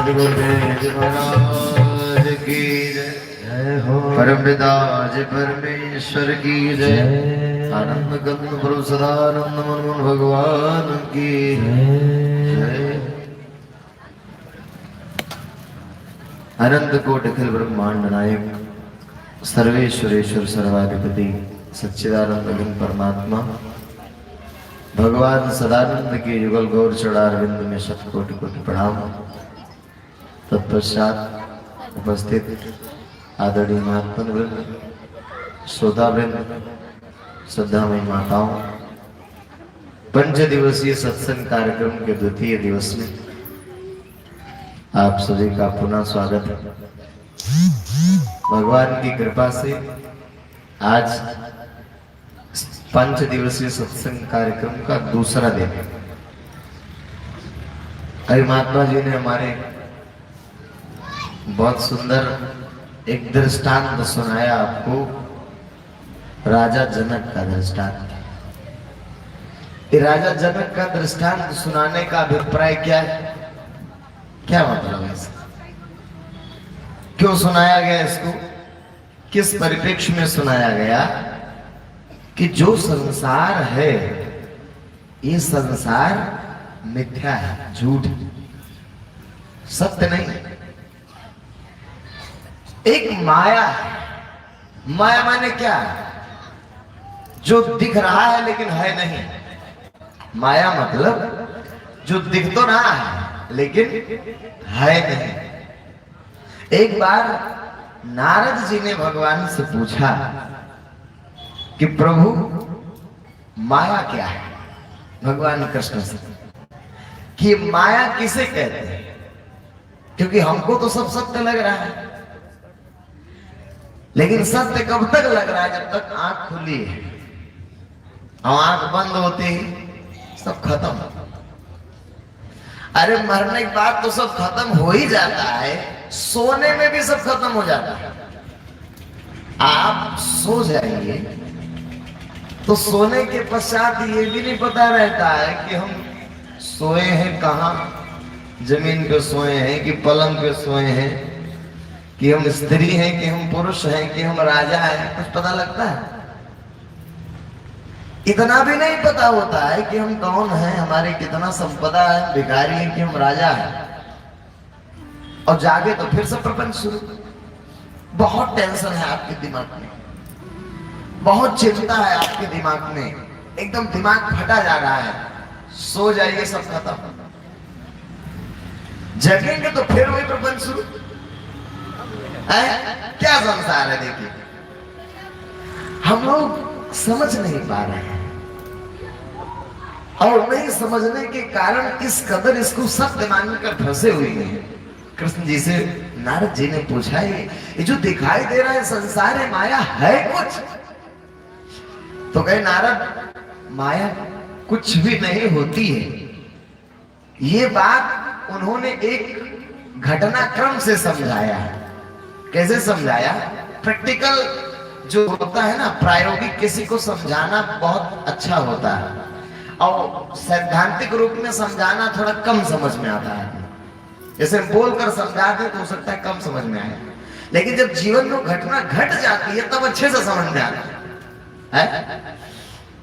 गुरुदेव महाराज की जय हो। परम पिताज परमेश्वर की जय। आनंद कंद प्रभु सदानंद मन भगवान की जय। अनंत कोटि अखिल ब्रह्मांड नायक सर्वेश्वरेश्वर सर्वाधिपति सच्चिदानंद घन परमात्मा भगवान सदानंद के युगल गौर चढ़ारविंद में शत कोटि कोटि प्रणाम। तत्पश्चात उपस्थित आदरणीय महात्मन वृंद, श्रोता वृंद, श्रद्धामयी माताओं, पंच दिवसीय सत्संग कार्यक्रम के द्वितीय दिवस में आप सभी का पुनः स्वागत है। भगवान की कृपा से आज पंच दिवसीय सत्संग कार्यक्रम का दूसरा दिन है। अरे महात्मा जी ने हमारे बहुत सुंदर एक दृष्टांत सुनाया आपको, राजा जनक का दृष्टांत। राजा जनक का दृष्टांत सुनाने का अभिप्राय क्या है, क्या मतलब है इसका, क्यों सुनाया गया इसको, किस परिप्रेक्ष्य में सुनाया गया कि जो संसार है ये संसार मिथ्या है, झूठ, सत्य नहीं। एक माया है। माया माने क्या, जो दिख रहा है लेकिन है नहीं। माया मतलब जो दिख तो रहा है लेकिन है नहीं। एक बार नारद जी ने भगवान से पूछा कि प्रभु माया क्या है, भगवान कृष्ण से, कि माया किसे कहते हैं, क्योंकि हमको तो सब सत्य लग रहा है, लेकिन सत्य कब तक लग रहा है, जब तक आंख खुली है और आंख बंद होती है सब खत्म। अरे मरने के बाद तो सब खत्म हो ही जाता है, सोने में भी सब खत्म हो जाता है। आप सो जाइए तो सोने के पश्चात ये भी नहीं पता रहता है कि हम सोए हैं कहां, जमीन पे सोए हैं कि पलंग पे सोए हैं, कि हम स्त्री हैं कि हम पुरुष हैं कि हम राजा हैं, कुछ पता लगता है? इतना भी नहीं पता होता है कि हम कौन हैं, हमारी कितना संपदा है, भिखारी हैं कि हम राजा हैं। और जागे तो फिर से प्रपंच शुरू। बहुत टेंशन है आपके दिमाग में, बहुत चिंता है आपके दिमाग में, एकदम दिमाग फटा जा रहा है। सो जाइए सब खत्म, जगेंगे तो फिर वही प्रपंच शुरू है। क्या संसार है, देखिए हम लोग समझ नहीं पा रहे हैं, और नहीं समझने के कारण इस कदर इसको सत्य मानकर फंसे हुए हैं। कृष्ण जी से नारद जी ने पूछा, ये जो दिखाई दे रहा है संसार है, माया है कुछ? तो कहे नारद, माया कुछ भी नहीं होती है। ये बात उन्होंने एक घटनाक्रम से समझाया। कैसे समझाया? प्रैक्टिकल जो होता है ना, प्रायोगिक किसी को समझाना बहुत अच्छा होता है, और सैद्धांतिक रूप में समझाना थोड़ा कम समझ में आता है। जैसे बोलकर समझा दे तो हो सकता है कम समझ में आए, लेकिन जब जीवन में घटना घट जाती है तब अच्छे से समझ में आता है।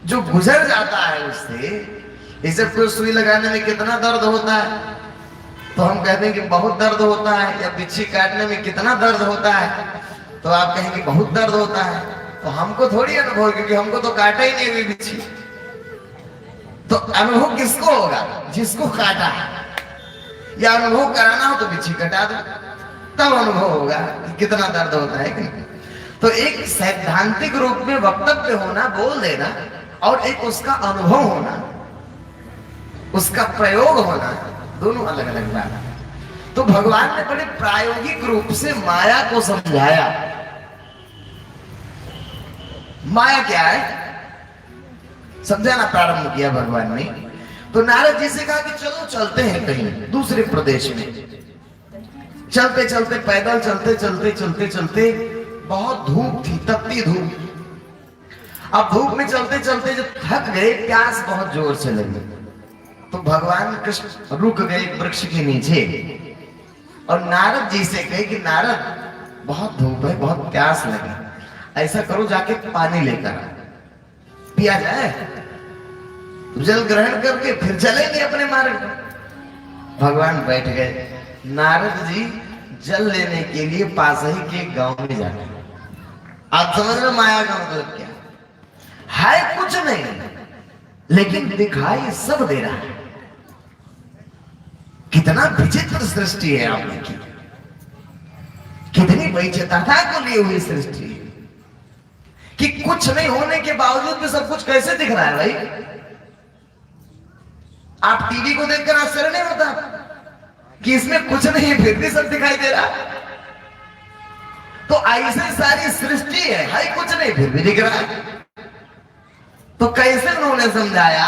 जो गुजर जाता है उससे, इसे कोई सुई लगाने में कितना दर्द होता है तो हम कहते हैं कि बहुत दर्द होता है, या बिच्छी काटने में कितना दर्द होता है तो आप कहेंगे बहुत दर्द होता है। तो हमको थोड़ी अनुभव, क्योंकि हमको तो काटा ही नहीं हुई बिच्छी। तो अनुभव किसको होगा? जिसको काटा है। या अनुभव कराना हो तो बिच्छी कटा दो, तब अनुभव होगा कि कितना दर्द होता है कि नहीं। तो एक सैद्धांतिक रूप में वक्तव्य होना, बोल देना, और एक उसका अनुभव होना, उसका प्रयोग होना, दोनों अलग अलग बात है। तो भगवान ने बड़े प्रायोगिक रूप से माया को समझाया। माया क्या है समझाना प्रारंभ किया भगवान ने। तो नारद जी से कहा कि चलो चलते हैं कहीं दूसरे प्रदेश में। चलते चलते, पैदल चलते चलते चलते चलते, बहुत धूप थी, तपती धूप। अब धूप में चलते चलते जब थक गए, प्यास बहुत जोर से लगी, तो भगवान कृष्ण रुक गए वृक्ष के नीचे। और नारद जी से कहे कि नारद बहुत धूप है, बहुत प्यास लगी, ऐसा करो जाके पानी लेकर पिया जाए, तो जल ग्रहण करके फिर चलेंगे अपने मार्ग। भगवान बैठ गए। नारद जी जल लेने के लिए पास ही के गांव में जाते। आप समझ रहे माया का मतलब क्या है? कुछ नहीं, लेकिन दिखाई सब दे रहा है। कितना विचित्र सृष्टि है, आप देखिए कितनी वैचित्रता को लिए हुई सृष्टि है कि कुछ नहीं होने के बावजूद भी सब कुछ कैसे दिख रहा है भाई। आप टीवी को देखकर आश्चर्य नहीं होता कि इसमें कुछ नहीं है फिर भी सब दिखाई दे रहा है? तो ऐसे सारी सृष्टि है कुछ नहीं फिर भी दिख रहा है। तो कैसे उन्होंने समझाया?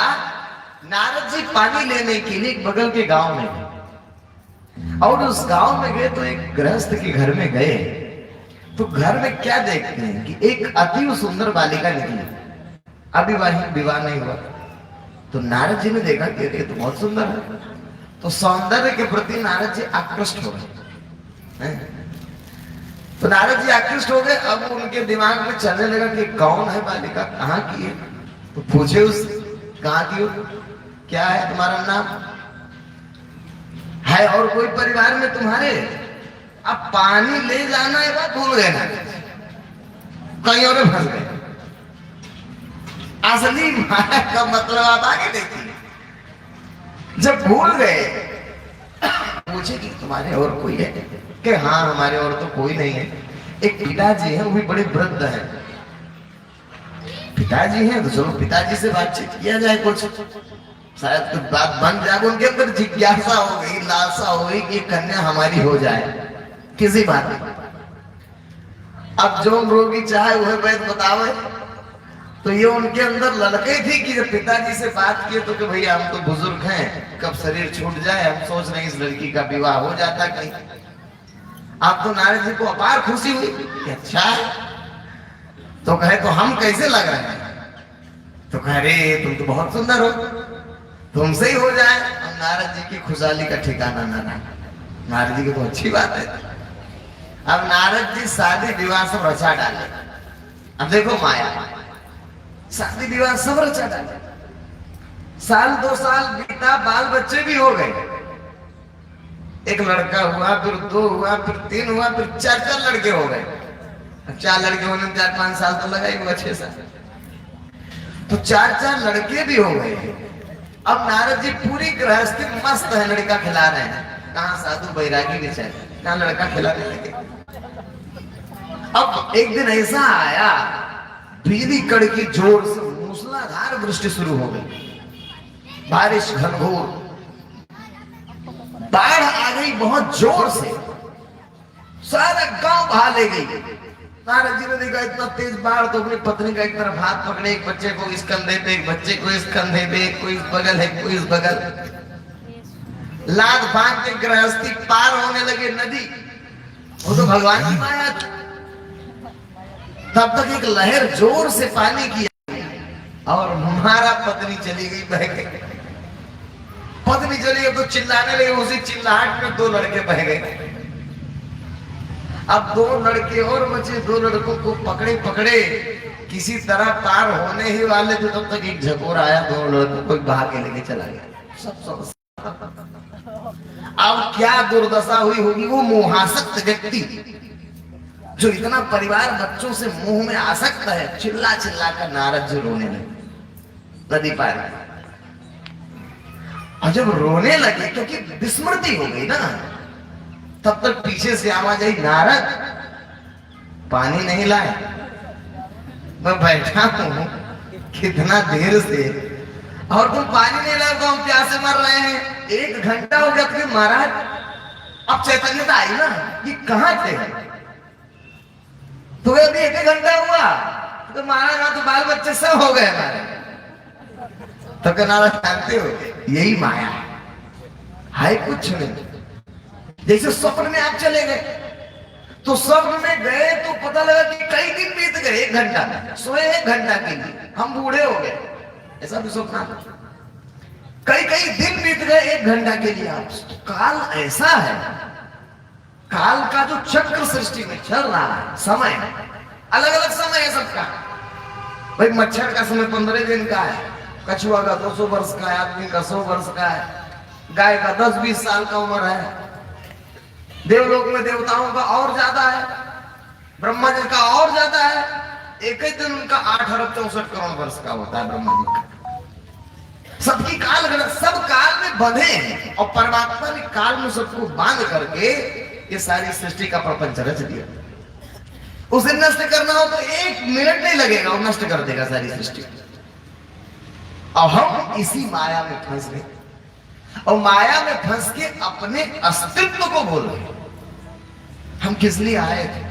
नारद जी पानी लेने के लिए बगल के गांव में गए, और उस गांव में गए तो एक गृहस्थ के घर में गए, तो घर में क्या देखते हैं कि एक अति सुंदर बालिका निकली, अभी विवाह नहीं हुआ। तो नारद जी ने देखा कि ये तो बहुत सुंदर है, तो सौंदर्य के प्रति नारद जी आकृष्ट हो गए। तो नारद जी आकृष्ट हो गए। अब उनके दिमाग में चलने लगा कि कौन है बालिका, कहाँ की है। तो पूछे उस कहाँ की हो, क्या है तुम्हारा नाम, है और कोई परिवार में तुम्हारे? अब पानी ले जाना है बात भूल गए ना, कहीं और फंस गए। असली माया का मतलब आप आगे देखिए। जब भूल गए पूछे कि तुम्हारे और कोई है? कि हाँ हमारे और तो कोई नहीं है। एक पिताजी है, वो भी बड़े वृद्ध हैं। पिताजी हैं तो चलो पिताजी से बातचीत किया जाए, कुछ शायद कुछ बात बन जाए। उनके अंदर जिज्ञासा हो गई, लालसा हो गई कि कन्या हमारी हो जाए किसी बात में। अब जो रोगी चाहे वह वैद्य बतावे। तो ये उनके अंदर ललके थी कि जब पिताजी से बात किए तो कि भैया हम तो बुजुर्ग हैं, कब शरीर छूट जाए, हम सोच रहे हैं इस लड़की का विवाह हो जाता कहीं। आप तो नारद जी को अपार खुशी हुई कि अच्छा है। तो कहे तो हम कैसे लग रहे हैं? तो कह रहे तुम तो बहुत सुंदर हो, तुमसे ही हो जाए। अब नारद जी की खुशहाली का ठिकाना ना रहा। नारद जी की तो अच्छी बात है। अब नारद जी शादी विवाह सब रचा डाले। अब देखो माया, शादी विवाह सब रचा डाले। साल 2 साल बीता, बाल बच्चे भी हो गए। एक लड़का हुआ, फिर 2 हुआ, फिर 3 हुआ, फिर 4 लड़के हो गए। 4 लड़के होने में 4-5 साल तो लगा ही होगा, 6 साल। तो 4 लड़के भी हो गए। अब नारद जी पूरी गृहस्थी मस्त है, लड़का खिला रहे हैं। कहाँ साधु बैरागी बेचारे, कहाँ लड़का खिलाने लगे। अब एक दिन ऐसा आया, बिजली कड़की जोर से मूसलाधार वृष्टि शुरू हो गई, बारिश घनघोर, बाढ़ आ गई बहुत जोर से, सारा गांव बहा ले गई। नारद जी ने देखा इतना तेज बाढ़, तो अपनी पत्नी का एक तरफ हाथ पकड़े, एक बच्चे को इस कंधे पे, एक बच्चे को इस कंधे पे, कोई इस बगल है, कोई इस बगल, लाद बांध के गृहस्थी पार होने लगे नदी। वो तो भगवान की माया थी। तब तक एक लहर जोर से पानी की और हमारा पत्नी चली गई बह के। पत्नी चली गई तो चिल्लाने लगे, उसी चिल्लाहट में 2 लड़के बह गए। अब 2 लड़के और बचे, 2 लड़कों को पकड़े पकड़े किसी तरह पार होने ही वाले थे, तब तक एक झकोर आया, 2 लड़कों को बहा के लेके चला गया। सब अब क्या दुर्दशा हुई होगी वो मोहासक्त व्यक्ति, जो इतना परिवार बच्चों से मुंह में आसक्त है। चिल्ला चिल्ला कर नारद जी रोने लगे नदी पार। और जब रोने लगे क्योंकि विस्मृति हो गई ना, तब तक पीछे से आवाज आई, नारद पानी नहीं लाए? मैं बैठा हूं कितना देर से और तुम पानी नहीं लाए, तो हम प्यासे मर रहे हैं। 1 घंटा हो गया तो महाराज अब चैतन्यता आई ना कि कहां थे। तो अभी 1 घंटा हुआ तो महाराज तो बाल बच्चे सब हो गए हमारे। तो क्या नाराज जानते हो, यही माया है कुछ नहीं। जैसे स्वप्न में आप चले गए, तो स्वप्न में गए तो पता लगा कि कई दिन बीत गए, 1 घंटा सोए, 1 घंटा के लिए हम बूढ़े हो गए, ऐसा भी स्वप्न। कई दिन बीत गए 1 घंटा के लिए। आप काल ऐसा है काल का जो चक्र सृष्टि में चल रहा है, समय अलग अलग समय है सबका। भाई मच्छर का समय 15 दिन का है, कछुआ का 200 वर्ष का है, आदमी का 100 वर्ष का है, गाय का 10-20 साल का उम्र है, देवलोक में देवताओं का और ज्यादा है, ब्रह्मा जी का और ज्यादा है। एक ही दिन उनका 8 अरब 64 करोड़ वर्ष का होता है ब्रह्मा जी का। सबकी काल गणना, सब काल में बंधे हैं और परमात्मा ने काल में सबको बांध करके ये सारी सृष्टि का प्रपंच रच दिया। उसे नष्ट करना हो तो 1 मिनट नहीं लगेगा, वो नष्ट कर देगा सारी सृष्टि। और हम इसी माया में फंस गए और माया में फंस के अपने अस्तित्व को बोल रहे। हम किस लिए आए थे?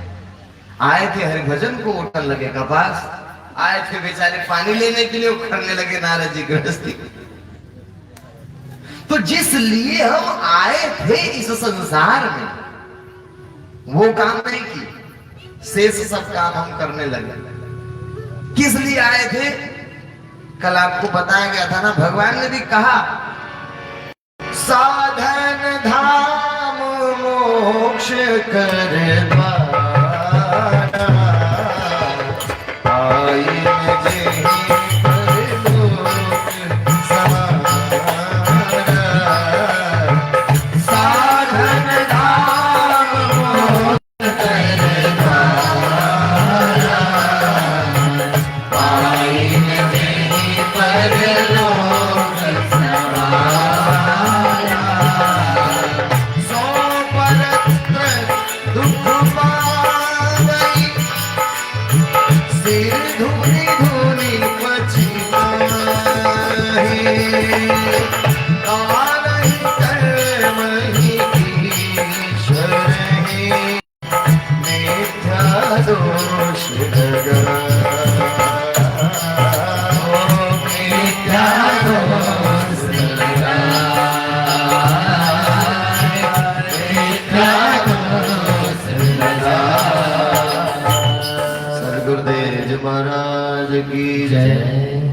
आए थे हरिभजन को उठन लगे कपास, आए थे बेचारे पानी लेने के लिए उखड़ने लगे नारद जी गृहस्थी। तो जिस लिए हम आए थे इस संसार में वो काम नहीं की, शेष सब काम हम करने लगे। किस लिए आए थे? कल आपको बताया गया था ना, भगवान ने भी कहा साधन धाम मोक्ष करवा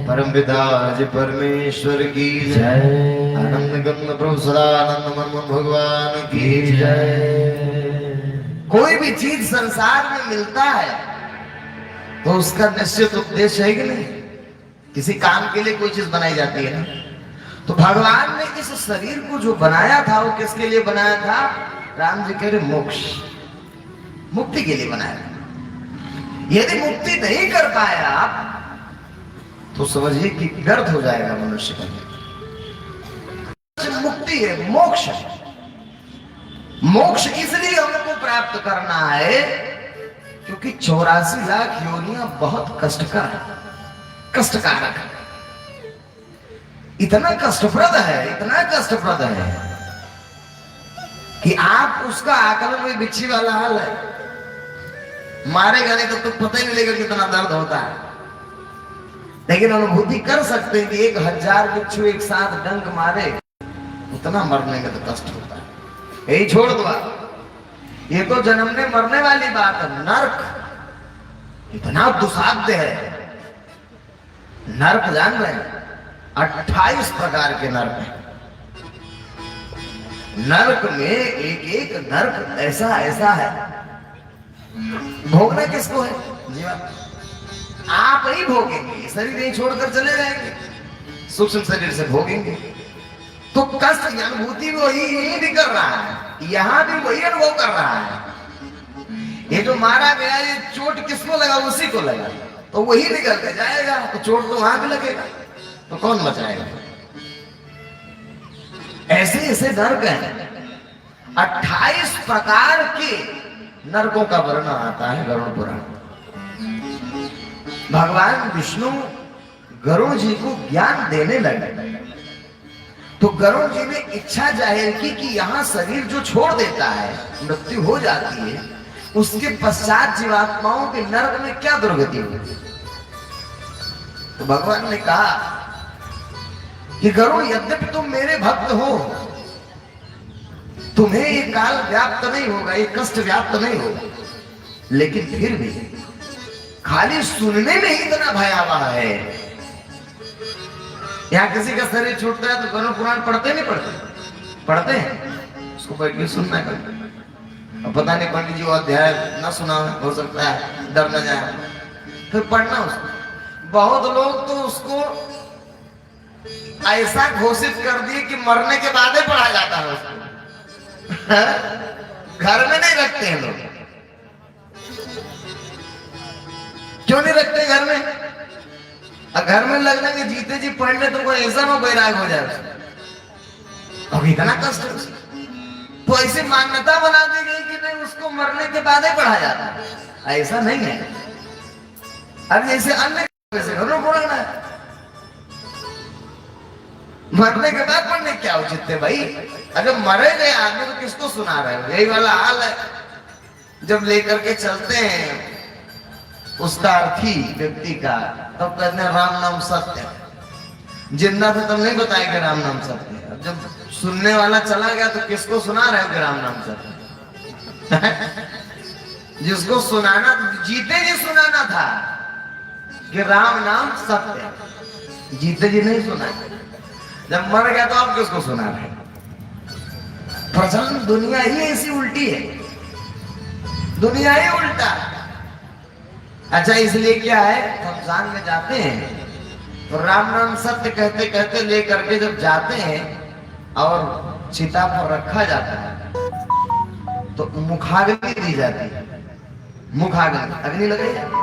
परम पिताज परमेश्वर की जय। आनंद गंग प्रभु सदानंद मनमोहन भगवान की जय। कोई भी चीज संसार में मिलता है तो उसका निश्चित उद्देश्य है कि नहीं? किसी काम के लिए कोई चीज बनाई जाती है ना। तो भगवान ने इस शरीर को जो बनाया था वो किसके लिए बनाया था? राम जी कह रहे मोक्ष, मुक्ति के लिए बनाया था। यदि मुक्ति नहीं कर पाए आप तो समझिए कि व्यर्थ हो जाएगा मनुष्य का। मुक्ति है, मोक्ष है। मोक्ष इसलिए हमको प्राप्त करना है क्योंकि 84 लाख योनियां बहुत कष्टकारक है, इतना कष्टप्रद है, इतना कष्टप्रद है कि आप उसका आकलन में बिच्छी वाला हाल है, मारेगा नहीं तो पता ही नहीं लगेगा कितना दर्द होता है। लेकिन अनुभूति कर सकते हैं कि 1000 बिच्छू एक साथ डंक मारे, उतना मरने में तो कष्ट होता है। यही छोड़ दो, ये तो जन्मने मरने वाली बात है। नर्क इतना दुसाध्य है। नर्क जान रहे हैं? 28 प्रकार के नर्क हैं। नर्क में एक नर्क ऐसा ऐसा है। भोगना किसको है? जीवन आप ही भोगेंगे, शरीर नहीं छोड़कर चले जाएंगे, सूक्ष्म शरीर से भोगेंगे। तो कष्ट की अनुभूति वही यही भी कर रहा है, यहां भी वही अनुभव कर रहा है। ये जो मारा गया ये चोट किसको लगा? उसी को लगा, तो वही निकल के जाएगा। तो चोट तो वहां भी लगेगा, तो कौन बचाएगा? ऐसे ऐसे नर्क हैं। 28 प्रकार के नरकों का वर्णन आता है गरुड़ पुराण। भगवान विष्णु गरुड़ जी को ज्ञान देने लगे तो गरुड़ जी ने इच्छा जाहिर की कि यहां शरीर जो छोड़ देता है, मृत्यु हो जाती है, उसके पश्चात जीवात्माओं के नरक में क्या दुर्गति होगी। तो भगवान ने कहा कि गरुड़, यद्यपि तुम मेरे भक्त हो, तुम्हें ये काल व्याप्त नहीं होगा, ये कष्ट व्याप्त नहीं होगा, लेकिन फिर भी खाली सुनने में ही इतना भयावह है। यहां किसी का शरीर छूटता है तो गरुड़ पुराण पढ़ते नहीं पढ़ते? पढ़ते हैं, उसको बैठ के सुनना कर। अब पता नहीं पंडित जी वो अध्याय न सुना हो सकता है, डर न जाए, फिर पढ़ना उसको। बहुत लोग तो उसको ऐसा घोषित कर दिए कि मरने के बाद ही पढ़ा जाता है उसको। घर में नहीं रखते हैं लोग। क्यों नहीं रखते घर में? घर में लगना कि जीते जी पढ़ ले तो कोई ऐसा ना बैराग हो जाए, अब इतना कष्ट है। तो ऐसी मान्यता बना दी गई कि नहीं, उसको मरने के बाद ही पढ़ा जाता है। ऐसा नहीं है। अब जैसे अन्य घरों को पढ़ना है, मरने के बाद पढ़ने क्या उचित है भाई? अगर मरे गए आदमी तो किसको सुना रहे हो? यही वाला हाल है जब लेकर के चलते हैं उसका अर्थी व्यक्ति का, तब कहते हैं राम नाम सत्य। जिंदा थे तब नहीं बताएंगे राम नाम सत्य। अब जब सुनने वाला चला गया तो किसको सुना रहे हो कि राम नाम सत्य? जिसको सुनाना, जीते जी सुनाना था कि राम नाम सत्य, जीते जी नहीं सुना। जब मर गया तो आप किसको सुना रहे? प्रचलन दुनिया ही ऐसी उल्टी है, दुनिया ही उल्टा। अच्छा, इसलिए क्या है, रमजान में जाते हैं तो राम नाम सत्य कहते कहते लेकर के जब जाते हैं और चिता पर रखा जाता है तो मुखाग्नि दी जाती है। मुखाग्नि, अग्नि लगाई जाती है।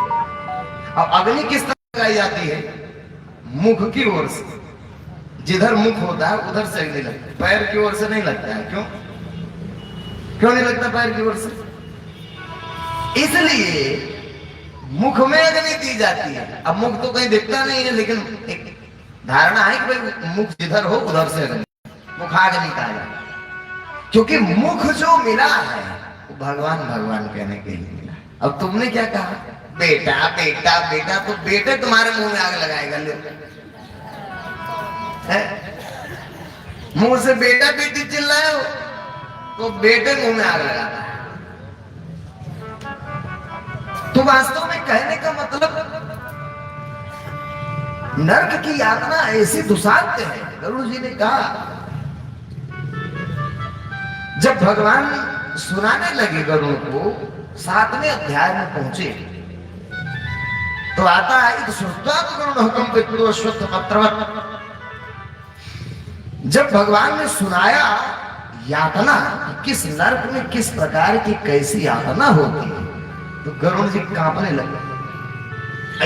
अब अग्नि किस तरह लगाई जाती है? मुख की ओर से। जिधर मुख होता है उधर से अग्नि लगती है, पैर की ओर से नहीं लगता है। क्यों क्यों नहीं लगता पैर की ओर से? इसलिए मुख में अग्नि दी जाती है। अब मुख तो कहीं दिखता नहीं है, लेकिन एक धारणा है कि भाई मुख जिधर हो उधर से अग्नि, मुखाग्नि कहा जाता है। क्योंकि मुख जो मिला है वो भगवान भगवान कहने के लिए मिला। अब तुमने क्या कहा? बेटा बेटा बेटा, तो बेटे तुम्हारे मुंह में आग लगाएगा। मुंह से बेटा बेटी चिल्लाए हो तो बेटे मुंह में आग लगाता है। तो वास्तव में कहने का मतलब, नरक की यातना ऐसी दुसाध्य है। गरुड़ जी ने कहा, जब भगवान सुनाने लगे गरुड़ को, 7वें अध्याय में पहुंचे तो आता है श्रुत्वा गरुड़ हुक्म पितृ अश्वत्थ पत्रवत्। जब भगवान ने सुनाया यातना, किस नरक में किस प्रकार की कैसी यातना होती है, तो गरुड़ जी कांपने लगे।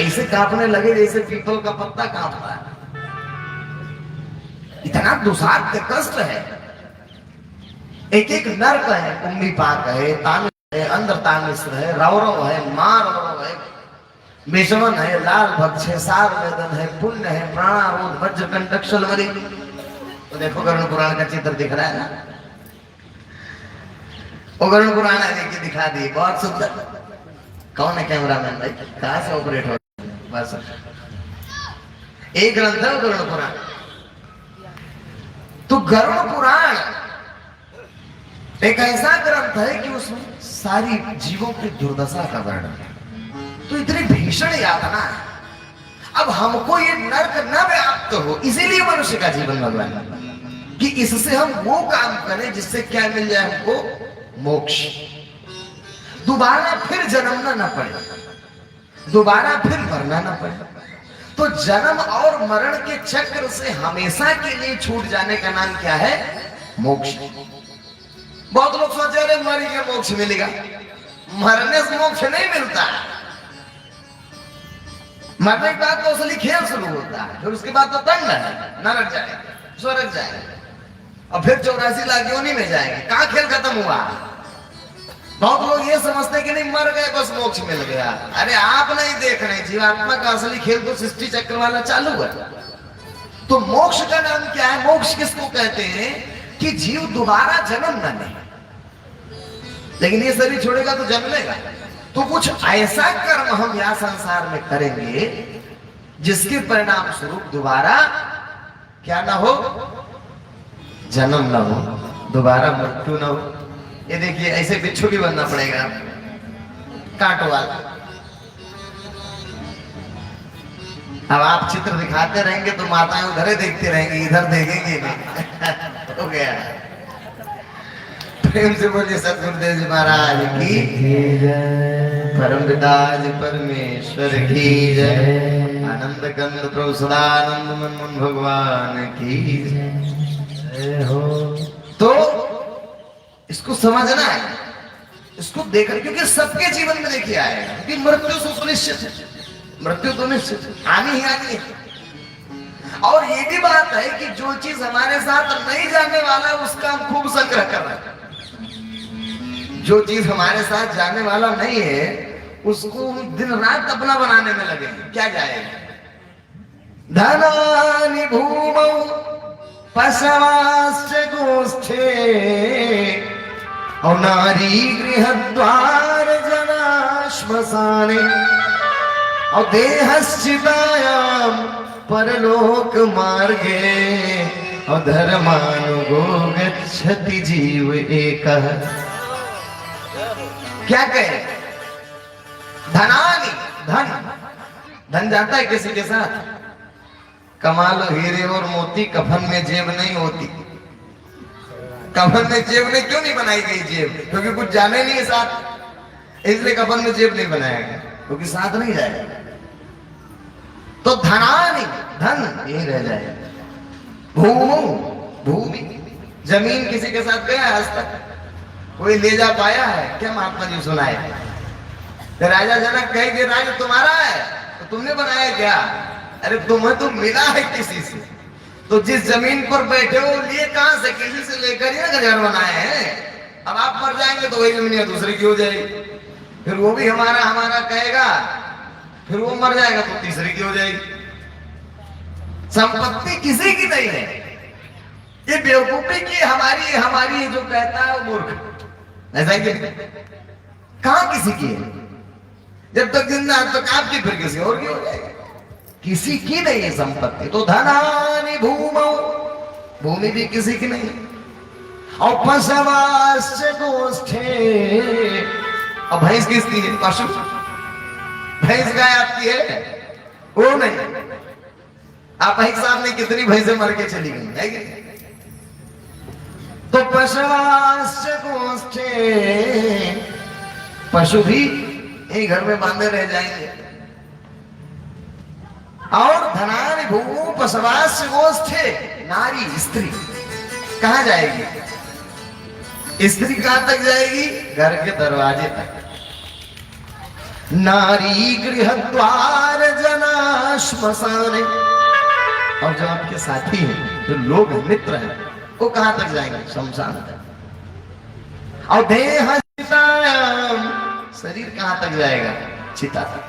ऐसे कांपने लगे जैसे पीपल का पत्ता कांपता है। इतना दुसाध्य कष्ट है। एक एक नरक है, कुंभीपाक है, तामिल है, अंदर तामिश्र है, रौरव है, मार रौरव है, विषमन है, लाल भक्ष है, सार वेदन है, पुण्य है, प्राणारोध, वज्र कंटक शलवरी। तो देखो गरुड़ पुराण का चित्र दिख रहा है ना, वो गरुड़ पुराण देखिए दिखा दी, बहुत सुंदर। कौन है कैमरामैन भाई? कहां से ऑपरेट हो रहा है? बस एक ग्रंथ है गरुड़ पुराण। तो गरुड़ पुराण एक ऐसा ग्रंथ है कि उसमें सारी जीवों की दुर्दशा का वर्णन है। तो इतनी भीषण यातना है। अब हमको ये नरक न व्याप्त हो, इसीलिए मनुष्य का जीवन भगवान कि इससे हम वो काम करें जिससे क्या मिल जाए हमको? मोक्ष। दोबारा फिर जन्मना न पड़े, दोबारा फिर मरना न पड़े। तो जन्म और मरण के चक्र से हमेशा के लिए छूट जाने का नाम क्या है? मोक्ष। बहुत लोग सोचे अरे मर के मोक्ष मिलेगा। मरने से मोक्ष नहीं मिलता। मरने के बाद तो असली खेल शुरू होता है, फिर उसके बाद तो दंड है, नरक जाएगा, स्वर्ग जाएगा और फिर 84 लाख योनि में जाएंगे। कहां खेल खत्म हुआ? बहुत लोग ये समझते कि नहीं मर गए बस मोक्ष मिल गया। अरे आप नहीं देख रहे, जीवात्मा का असली खेल तो सृष्टि चक्र वाला चालू है। तो मोक्ष का नाम क्या है? मोक्ष किसको कहते हैं? कि जीव दोबारा जन्म न ले, लेकिन ये शरीर छोड़ेगा तो जन्म लेगा। तो कुछ ऐसा कर्म हम यहां संसार में करेंगे जिसके परिणाम स्वरूप दोबारा क्या ना हो? जन्म न हो, दोबारा मृत्यु न हो। ये देखिए ऐसे बिच्छू भी बनना पड़ेगा, कांटो वाला। अब आप चित्र दिखाते रहेंगे तो माताएं उधर देखती रहेंगी, इधर देखेंगे नहीं। हो गया। प्रेम से बोलिए सतगुरुदेव जी महाराज की परम पिताजी परमेश्वर की जय। आनंद कंद प्रभु सदानंद मन भगवान की जय हो। तो इसको समझना है, इसको देखकर, क्योंकि सबके जीवन में देखिए आएगा कि मृत्यु सुनिश्चित है, मृत्यु तो निश्चित आनी ही आनी है। और ये भी बात है कि जो चीज हमारे साथ नहीं जाने वाला उसका हम खूब संग्रह कर रहे हैं। जो चीज हमारे साथ जाने वाला नहीं है उसको हम दिन रात अपना बनाने में लगे। क्या जाएगा? धनानि भूमौ पशवाश्च गोष्ठे और नारी गृहद्वार जना श्मशाने और देहश्चितायाम परलोक मार्गे और धर्मानुगो गच्छति जीव एकः। क्या कहे? धनानि, धन, धन जाता है किसी के साथ? कमा लो हीरे और मोती, कफन में जेब नहीं होती। कफन में जेब नहीं, क्यों नहीं बनाई गई जेब? क्योंकि कुछ जाने नहीं है साथ, इसलिए कफन में जेब नहीं बनाया गया, क्योंकि साथ नहीं जाएगा। तो धनानि, धन यही रह जाए। भूमि, भूमि, जमीन किसी के साथ गया आज तक? कोई ले जा पाया है क्या? महात्मा जी सुनाए तो राजा जनक कहेंगे राज तुम्हारा है तो तुमने बनाया क्या? अरे तुम्हें तो मिला है किसी से। तो जिस जमीन पर बैठे हो लिए कहां से? किसी से लेकर ही ना घर बनाए हैं। अब आप मर जाएंगे तो वही जमीन दूसरे की हो जाएगी, फिर वो भी हमारा हमारा कहेगा, फिर वो मर जाएगा तो तीसरी की हो जाएगी। संपत्ति किसी की नहीं है, ये बेवकूफी की हमारी हमारी जो कहता है वो मूर्ख। ऐसा कि कहां किसी की है? जब तक जिंदा है तब आपकी, फिर किसी और की हो जाएगी। किसी की नहीं है संपत्ति। तो धनानि भूमौ, भूमि भी किसी की नहीं। और पशवाश्च गोष्ठे, और भैंस किसकी है? पशु, भैंस गाय आपकी है? वो नहीं। आप एक सामने कितनी भैंसें मर के चली गई है कि? तो पशवाश्च गोष्ठे, पशु भी एक घर में बांधे रह जाएंगे। और धनानि भूमौ पशवाश्च गोष्ठे, नारी स्त्री कहां जाएगी? स्त्री कहां तक जाएगी? घर के दरवाजे तक। नारी गृहद्वार जना श्मशाने, और जो आपके साथी हैं, जो लोग मित्र हैं, वो कहां तक जाएंगे? शमशान तक। और देह चितायाम, शरीर कहां तक जाएगा? चिता तक।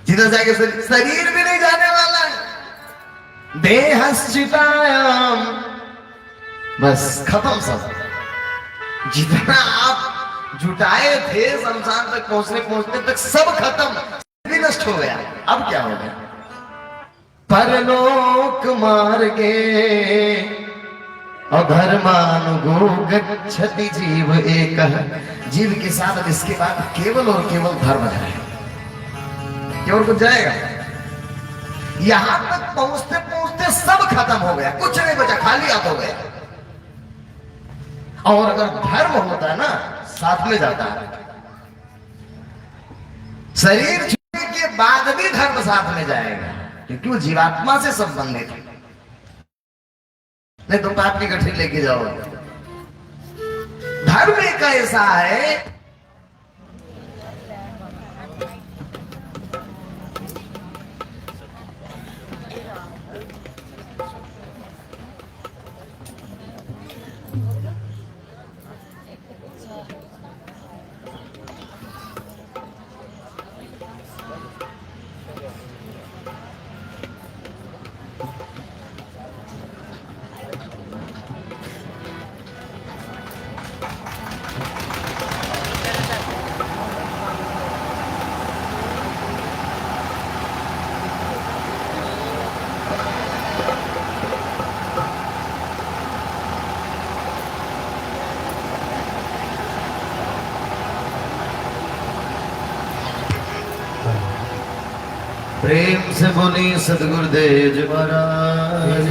जिधर जाएगा शरीर भी नहीं जाने वाला है। देह चितायाम, बस खत्म सब। जितना आप जुटाए थे शमशान तक पहुंचने पहुंचने तक सब खत्म, भी नष्ट हो गया। अब क्या हो गया? परलोक मार्गे अधर्मानुगो गच्छति जीव एकः। जीव के साथ इसके बाद केवल और केवल धर्म है, केवल कुछ जाएगा। यहां तक पहुंचते पहुंचते सब खत्म हो गया, कुछ नहीं बचा, खाली हाथ हो गया। और अगर धर्म होता है ना, साथ में जाता है। शरीर छूटने के बाद भी धर्म साथ में जाएगा, क्योंकि वो जीवात्मा से संबंधित है। नहीं तो पाप की गठरी लेके जाओगे। धर्म एक ऐसा है, प्रेम से बोली सतगुरुदेव जी महाराज।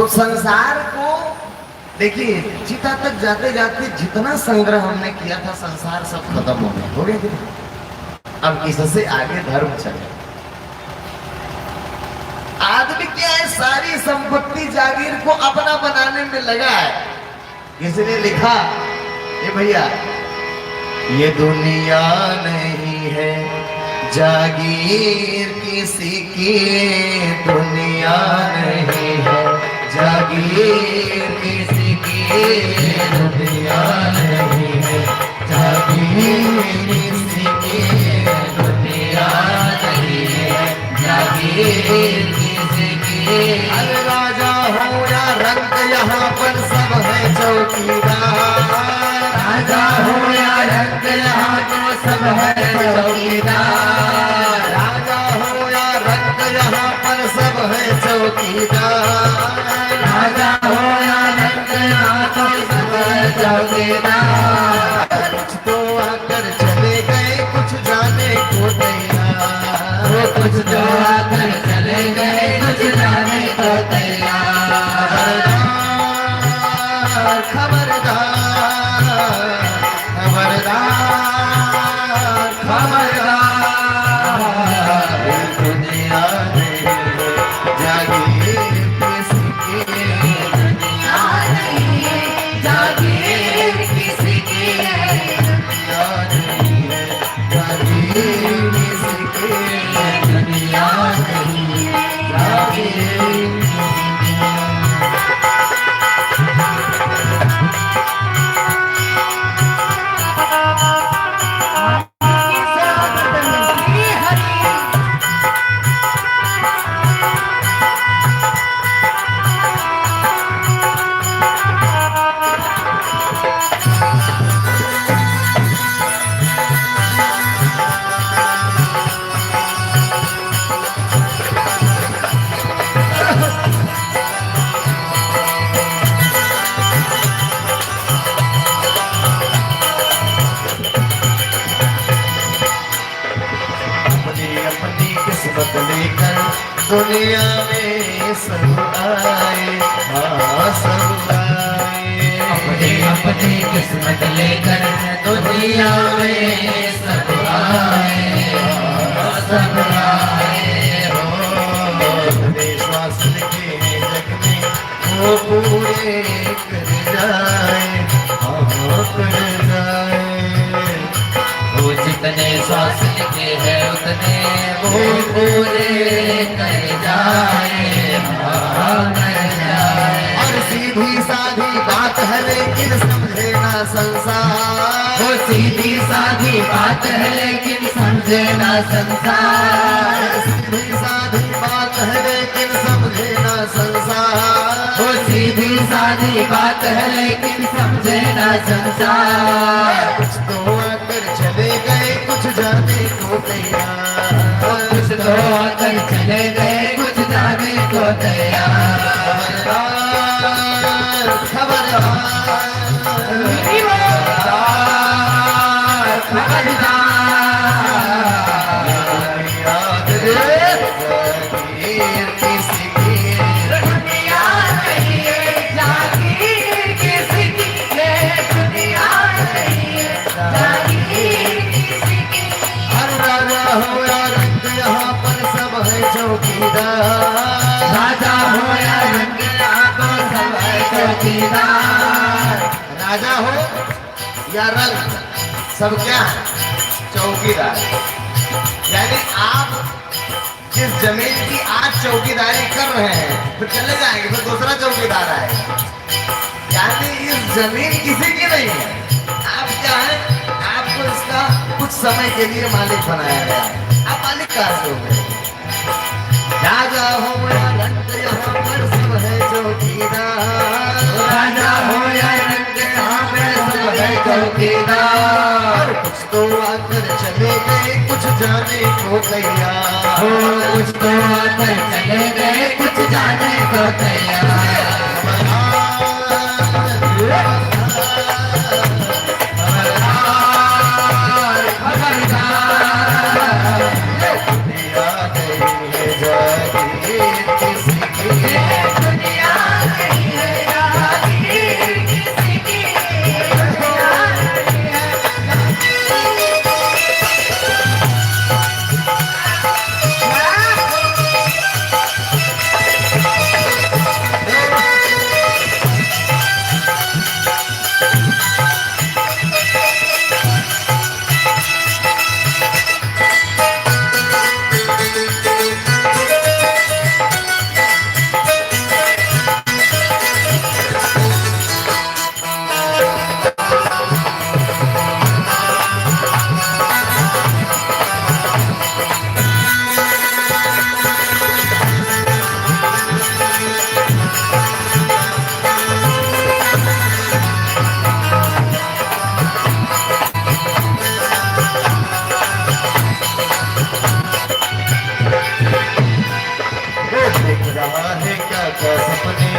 तो संसार को देखिए, चिता तक जाते जाते जितना संग्रह हमने किया था संसार सब खत्म हो गया कि नहीं? अब इससे आगे धर्म चले। आदमी क्या है, सारी संपत्ति जागीर को अपना बनाने में लगा है। किसी ने लिखा, ये भैया ये दुनिया नहीं है जागीर किसी की, दुनिया नहीं है जागीर किसी की, दुनिया नहीं है जागीर किसी की, दुनिया नहीं है जागीर किसी की। अरे राजा हो या रंक यहाँ पर सब है चौकीदार, राजा हो या रंक यहाँ तो सब है चौकीदार, राजा हो या रंक यहाँ पर सब है चौकीदार, राजा हो या रंक यहाँ तो सब है चौकीदार। कुछ तो आकर चले गए कुछ जाने को तैयार, वो कुछ तो आकर चले गए कुछ जाने को तैयार। खबरदार खबरदार खबरदार, दुनिया नहीं जागीर किसी की, दुनिया नहीं जागीर किसी की, दुनिया नहीं जागीर किसी की, दुनिया नहीं जागीर। लेकर दुनिया में सब आए, हाँ सब आए, अपनी अपनी किस्मत लेकर दुनिया में सब आए, हाँ सब आए। हो विश्वास के जग में वो पूरे कर जाए, हाँ कर जाए। वो जितने श्वास लिखे हैं उतने वो पूरे कर जाए, हाँ कर जाए। और सीधी साधी बात है लेकिन समझे ना संसार, वो सीधी साधी बात है लेकिन समझे ना संसार, सीधी साधी बात है लेकिन समझे ना संसार, वो सीधी साधी बात है लेकिन समझे ना संसार। कुछ तो आकर चले गए कुछ जाने को तैयार, कुछ तो आकर चले गए कुछ जाने को तैयार। खबरदार खबरदार खबरदार, याद जागीर किसी की, दुनिया नहीं है जागीर किसी की, दुनिया नहीं है जागीर किसी की। हर राजा हो या रंग यहाँ पर सब है चौकीदार, राजा हो या रंग यहाँ पर सब है चौकीदार, राजा हो या रंग सब क्या चौकीदार। यानी आप जिस जमीन की आज चौकीदारी कर रहे हैं फिर चले जाएंगे फिर दूसरा चौकीदार आएगा। यानी इस जमीन किसी की नहीं है, आप क्या है, आपको इसका कुछ समय के लिए मालिक बनाया गया है। आप मालिक कहाँ से हो गए? राजा हो या रंग यहाँ पर सब है चौकीदार, राजा हो या रंग यहाँ पर सब है चौकीदार। कुछ तो आकर चले गए कुछ जाने को तैयार, हो कुछ तो आकर चले गए कुछ जाने को तैयार। दुनिया रहा है क्या क्या सपने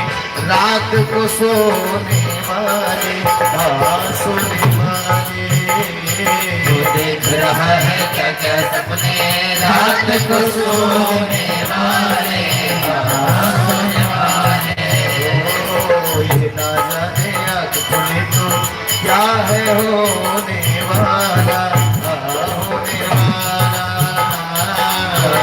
रात को सोने वाले, सोने वाले। तू देख रहा है क्या क्या सपने रात को सोने वाले, सोने वाले। ये ना जाने आँख खुले तो क्या है होने वाला, होने वाला।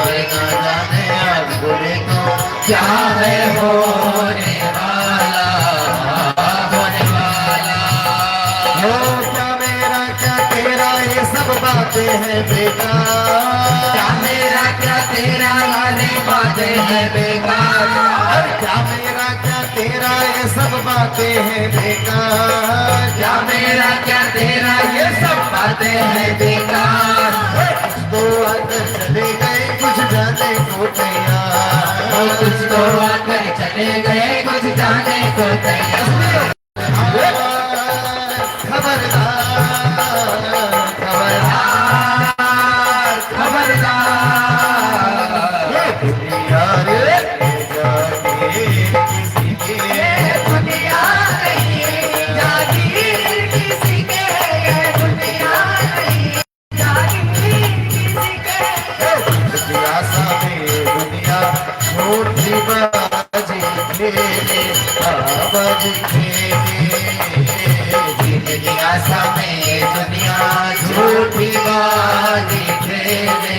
ये ना जाने आँख खुले तो क्या है होने वाला, होने वाला। हो क्या मेरा क्या तेरा ये सब बातें हैं बेकार, क्या मेरा क्या तेरा वाली बातें हैं बेकार। क्या मेरा क्या तेरा ये सब बातें हैं बेकार, क्या मेरा क्या तेरा ये सब बातें हैं बेकार। तो आकर चले गए कुछ जाने को तैयार, कुछ तो आकर चले गए कुछ जाने को तैयार। खबरदार खबरदार खबरदार। ये दुनिया रे जागे किसी के, दुनिया नहीं जागीर किसी के, दुनिया नहीं जागीर किसी के। जिज्ञासा में दुनिया छोटी बाजी खेले, बाजी खेले। जिज्ञासा में दुनिया झूठी बाजी खेले,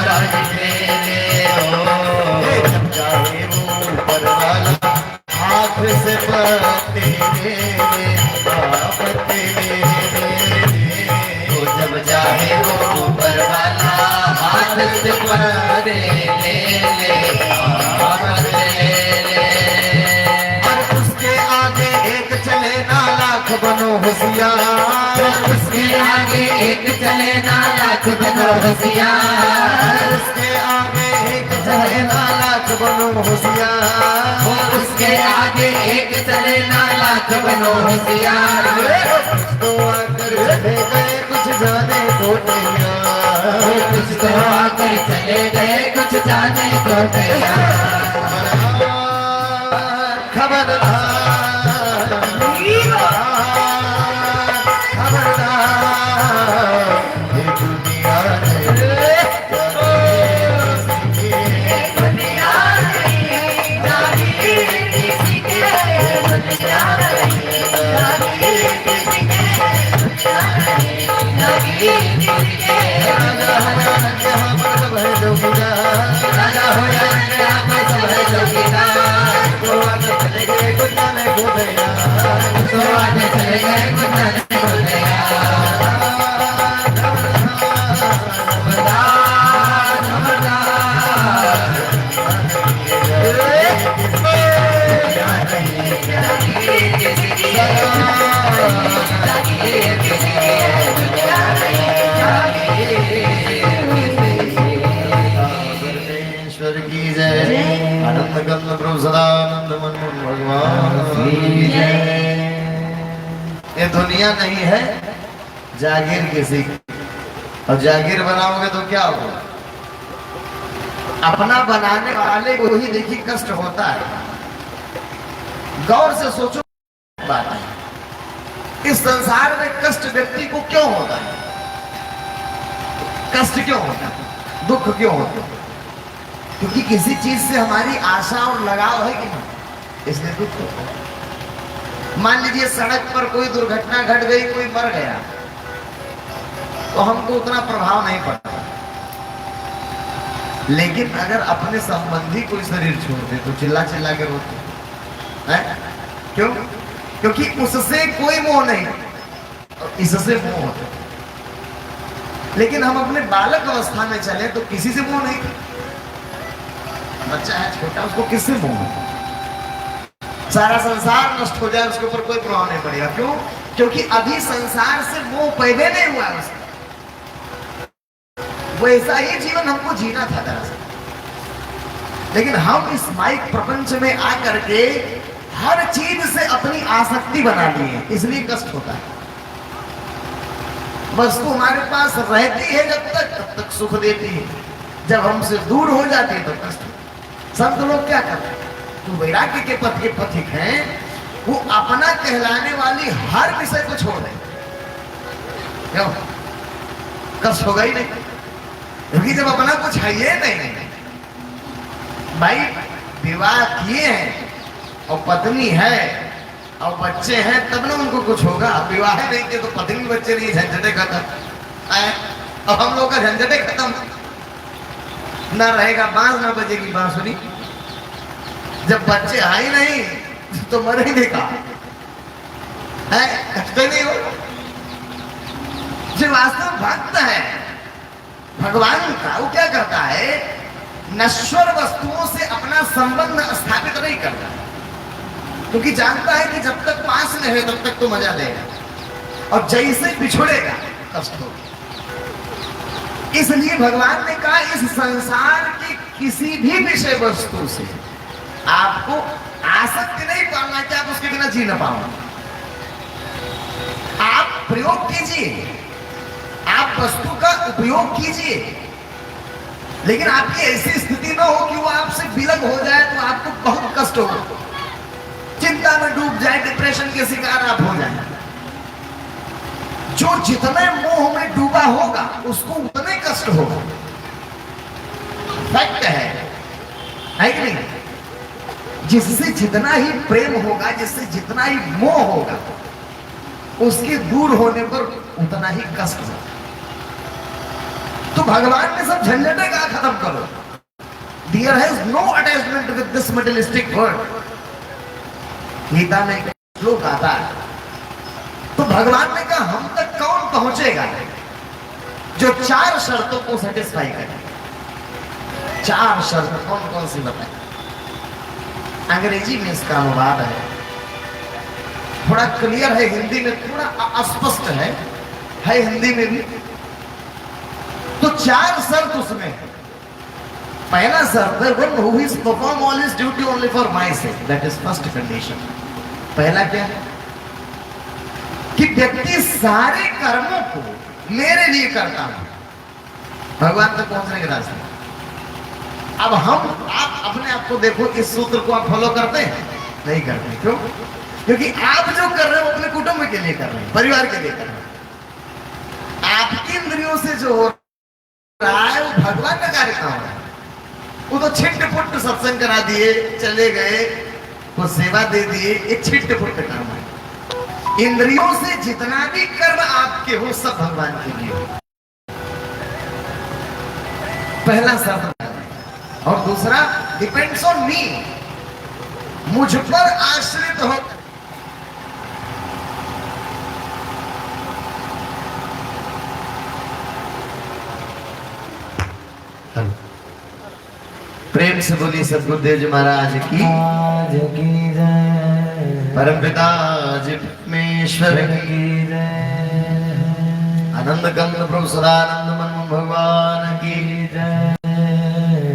बाजी खेले। जब चाहे वो ऊपर वाला हाथ से पत्ते ले ले, पत्ते ले ले। तो जब चाहे वो ऊपर वाला हाथ से पर्दे ले ले, पर्दे ले। और उसके आगे एक चले ना लाख बनो होशियार, उसके आगे एक चले ना लाख बनो होशियार। उसके आगे एक चले ना लाख बनो होशियार। उसके आगे एक चले ना लाख बनो होशियार। तो आकर चले गए कुछ जाने को तैयार, कुछ तो आकर चले गए कुछ जाने को तैयार। खबरदार खबरदार, ये दुनिया दुनिया नहीं जागीर किसी के, दुनिया नहीं जागीर किसी के, दुनिया नहीं जागीर किसी के। राजा हो या राजा सब है जोगीदार। तो आगे चले गए कुछ जाने को तैयार, तो आगे चले गए कुछ जाने को तैयार। खबरदार खबरदार। जागीर किसी की, जागीर किसी की, दुनिया नहीं जागीर किसी की। ईश्वर की जय। आनंद गंध प्रभु सदानंद मन भगवान की जय। ये दुनिया नहीं है जागीर किसी की, और जागीर बनाओगे तो क्या होगा? अपना बनाने वाले को ही देखिए कष्ट होता है। गौर से सोचो बात है, इस संसार में कष्ट व्यक्ति को क्यों होता है? कष्ट क्यों होता है, दुख क्यों होता है? क्योंकि किसी चीज से हमारी आशा और लगाव है कि नहीं, इसलिए दुख होता है। मान लीजिए सड़क पर कोई दुर्घटना घट गई, कोई मर गया, तो हमको उतना प्रभाव नहीं पड़ता। लेकिन अगर अपने संबंधी कोई शरीर छोड़ते तो चिल्ला चिल्ला के रोते हैं। क्यों? क्योंकि उससे कोई मोह नहीं, इससे मोह होता। लेकिन हम अपने बालक अवस्था में चले तो किसी से मोह नहीं। बच्चा है छोटा, उसको किससे मोह है? सारा संसार नष्ट हो जाए उसके ऊपर कोई प्रभाव नहीं पड़ेगा। क्यों? क्योंकि अभी संसार से मोह पैदा नहीं हुआ है उसका। वैसा ही जीवन हमको जीना था दरअसल, लेकिन हम इस माइक प्रपंच में आकर के हर चीज से अपनी आसक्ति बना लिए, इसलिए कष्ट होता है। वस्तु हमारे पास रहती है जब तक, तब तक सुख देती है। जब हमसे दूर हो जाती है तो कष्ट होता है। संत लोग क्या करते हैं, तो वैराग्य के पथ के पथिक हैं, वो अपना कहलाने वाली हर विषय को छोड़ दें। क्यों? कष्ट होगा ही नहीं, क्योंकि जब अपना कुछ है ये नहीं। भाई विवाह किए हैं और पत्नी है और बच्चे हैं तब ना उनको कुछ होगा। अब विवाह नहीं किए तो पत्नी बच्चे नहीं, झंझटे खत्म। अब हम लोग का झंझटे खत्म, ना रहेगा बांस ना बजेगी बांसुरी। जब बच्चे आए नहीं तो मरेंगे का है, कष्ट नहीं हो। जो वास्तव भक्त है भगवान का, वो क्या करता है, नश्वर वस्तुओं से अपना संबंध स्थापित नहीं करता, क्योंकि जानता है कि जब तक पास में है तब तक तो मजा देगा, और जैसे बिछुड़ेगा कष्ट होगा। इसलिए भगवान ने कहा इस संसार की किसी भी विषय वस्तु से आपको आसक्ति नहीं पाना कि आप उसके बिना जी ना पाओ। आप प्रयोग कीजिए, आप वस्तु का उपयोग कीजिए, लेकिन आपकी ऐसी स्थिति ना हो कि वो आपसे विलग हो जाए तो आपको बहुत कष्ट हो, चिंता में डूब जाए, डिप्रेशन के शिकार आप हो जाए। जो जितने मोह में डूबा होगा उसको उतने कष्ट होगा, फैक्ट है कि नहीं? जिससे जितना ही प्रेम होगा, जिससे जितना ही मोह होगा, उसके दूर होने पर उतना ही कष्ट होगा। तो भगवान ने सब झंझटे का खत्म करो। There has no attachment with this materialistic world. Gita में एक श्लोक आता है, तो भगवान ने कहा हम तक कौन पहुंचेगा जो 4 शर्तों को सेटिस्फाई करे। 4 शर्त कौन कौन सी बताए? अंग्रेजी में इसका अनुवाद है, थोड़ा क्लियर है, हिंदी में थोड़ा अस्पष्ट है हिंदी में भी। तो 4 शर्त उसमें है। पहला शर्त है one who is perform all his duty only for my sake, that is first condition। पहला क्या है कि व्यक्ति सारे कर्मों को मेरे लिए करता है, भगवान तक पहुंचने के रास्ते। अब आप अपने आप को देखो, इस सूत्र को आप फॉलो करते हैं? नहीं करते। क्यों? क्योंकि आप जो कर रहे हो अपने कुटुंब के लिए कर रहे हैं, परिवार के लिए कर रहे हैं। आपकी इंद्रियों से जो हो रहा है वो भगवान का कार्य काम है। वो तो छिट पुट सत्संग करा दिए, चले गए, वो सेवा दे दिए, एक छिट पुट काम है। इंद्रियों से जितना भी कर्म आपके हो सब भगवान के लिए हो। पहला शर्त। और दूसरा डिपेंड्स ऑन मी, मुझ पर आश्रित हो। प्रेम से बोली सदगुरुदेव जी महाराज की जय, परमपिता जी परमेश्वर की जय, आनंद कंद प्रभु सदानंद मन भगवान की जय।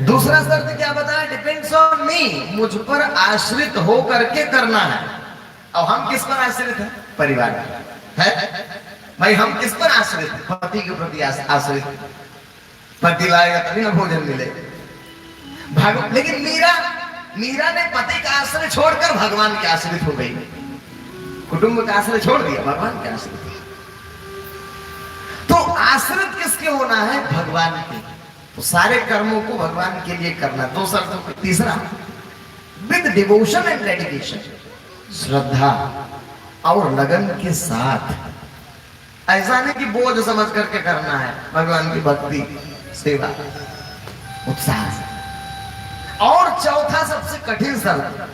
दूसरा शर्त क्या बताया? डिपेंड्स ऑन मी, मुझ पर आश्रित हो करके करना है। और हम किस पर आश्रित हैं? परिवार है भाई। हम किस पर आश्रित हैं? पति के प्रति आश्रित। पति लाएगा तभी ना भोजन मिले। लेकिन मीरा ने पति का आश्रय छोड़कर भगवान के आश्रित हो गई, कुटुंब का आश्रय छोड़ दिया, भगवान के आश्रित। तो आश्रित किसके होना है? भगवान के। तो सारे कर्मों को भगवान के लिए करना। 2 शर्तों। तीसरा विद डिवोशन एंड डेडिकेशन, श्रद्धा और लगन के साथ। ऐसा नहीं कि बोझ समझ करके करना है, भगवान की भक्ति सेवा उत्साह से। और चौथा सबसे कठिन शर्त,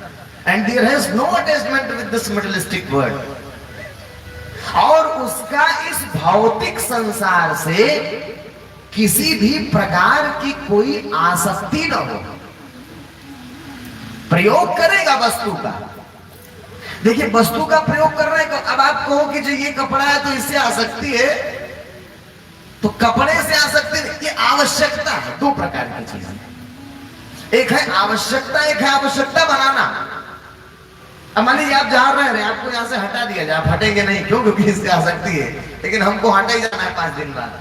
and there has no attachment with this materialistic world, और उसका इस भौतिक संसार से किसी भी प्रकार की कोई आसक्ति न हो। प्रयोग करेगा वस्तु का। देखिए वस्तु का प्रयोग कर रहे हैं। अब आप कहो कि जो ये कपड़ा है तो इससे आसक्ति है, तो कपड़े से आसक्ति नहीं, ये आवश्यकता है। 2 प्रकार की चीजें, एक है आवश्यकता, एक है आवश्यकता बनाना। अब मान लीजिए आप जहां रह रहे हैं, आपको यहां से हटा दिया जाए, आप हटेंगे नहीं। क्यों? क्योंकि इससे आसक्ति है, लेकिन हमको हटा ही जाना है 5 दिन बाद।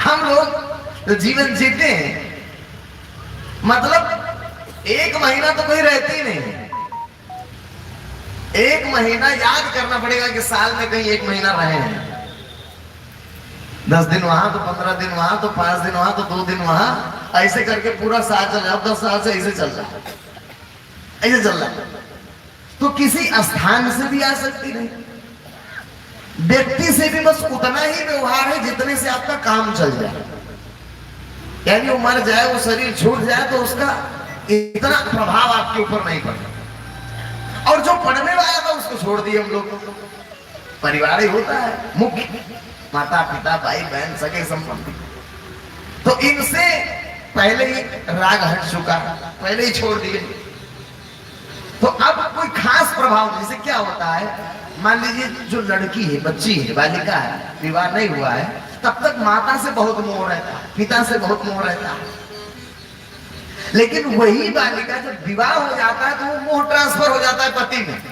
हम लोग जो जीवन जीते हैं मतलब 1 महीना तो कोई रहती नहीं। 1 महीना याद करना पड़ेगा कि साल में कहीं 1 महीना रहे हैं। 10 दिन वहां तो 15 दिन वहां तो 5 दिन वहां तो 2 दिन वहां, ऐसे करके पूरा साल चल रहा है। 10 साल से ऐसे चल रहा है, ऐसे चल रहा है। तो किसी स्थान से भी आ सकती नहीं, व्यक्ति से भी बस उतना ही व्यवहार है जितने से आपका काम चल जाए। यानी वो मर जाए, वो शरीर छूट जाए तो उसका इतना प्रभाव आपके ऊपर नहीं पड़ता। और जो पढ़ने वाला था उसको छोड़ दिए हम लोग। परिवार ही होता है मुख्य, माता पिता भाई बहन सगे संबंधी, तो इनसे पहले ही राग हट चुका, पहले ही छोड़ दिए। तो अब कोई खास प्रभाव नहीं। जैसे क्या होता है, मान लीजिए जो लड़की है, बच्ची है, बालिका है, विवाह नहीं हुआ है, तब तक माता से बहुत मोह रहता है, पिता से बहुत मोह रहता है। लेकिन वही बालिका जब विवाह हो जाता है तो वो मोह ट्रांसफर हो जाता है पति में,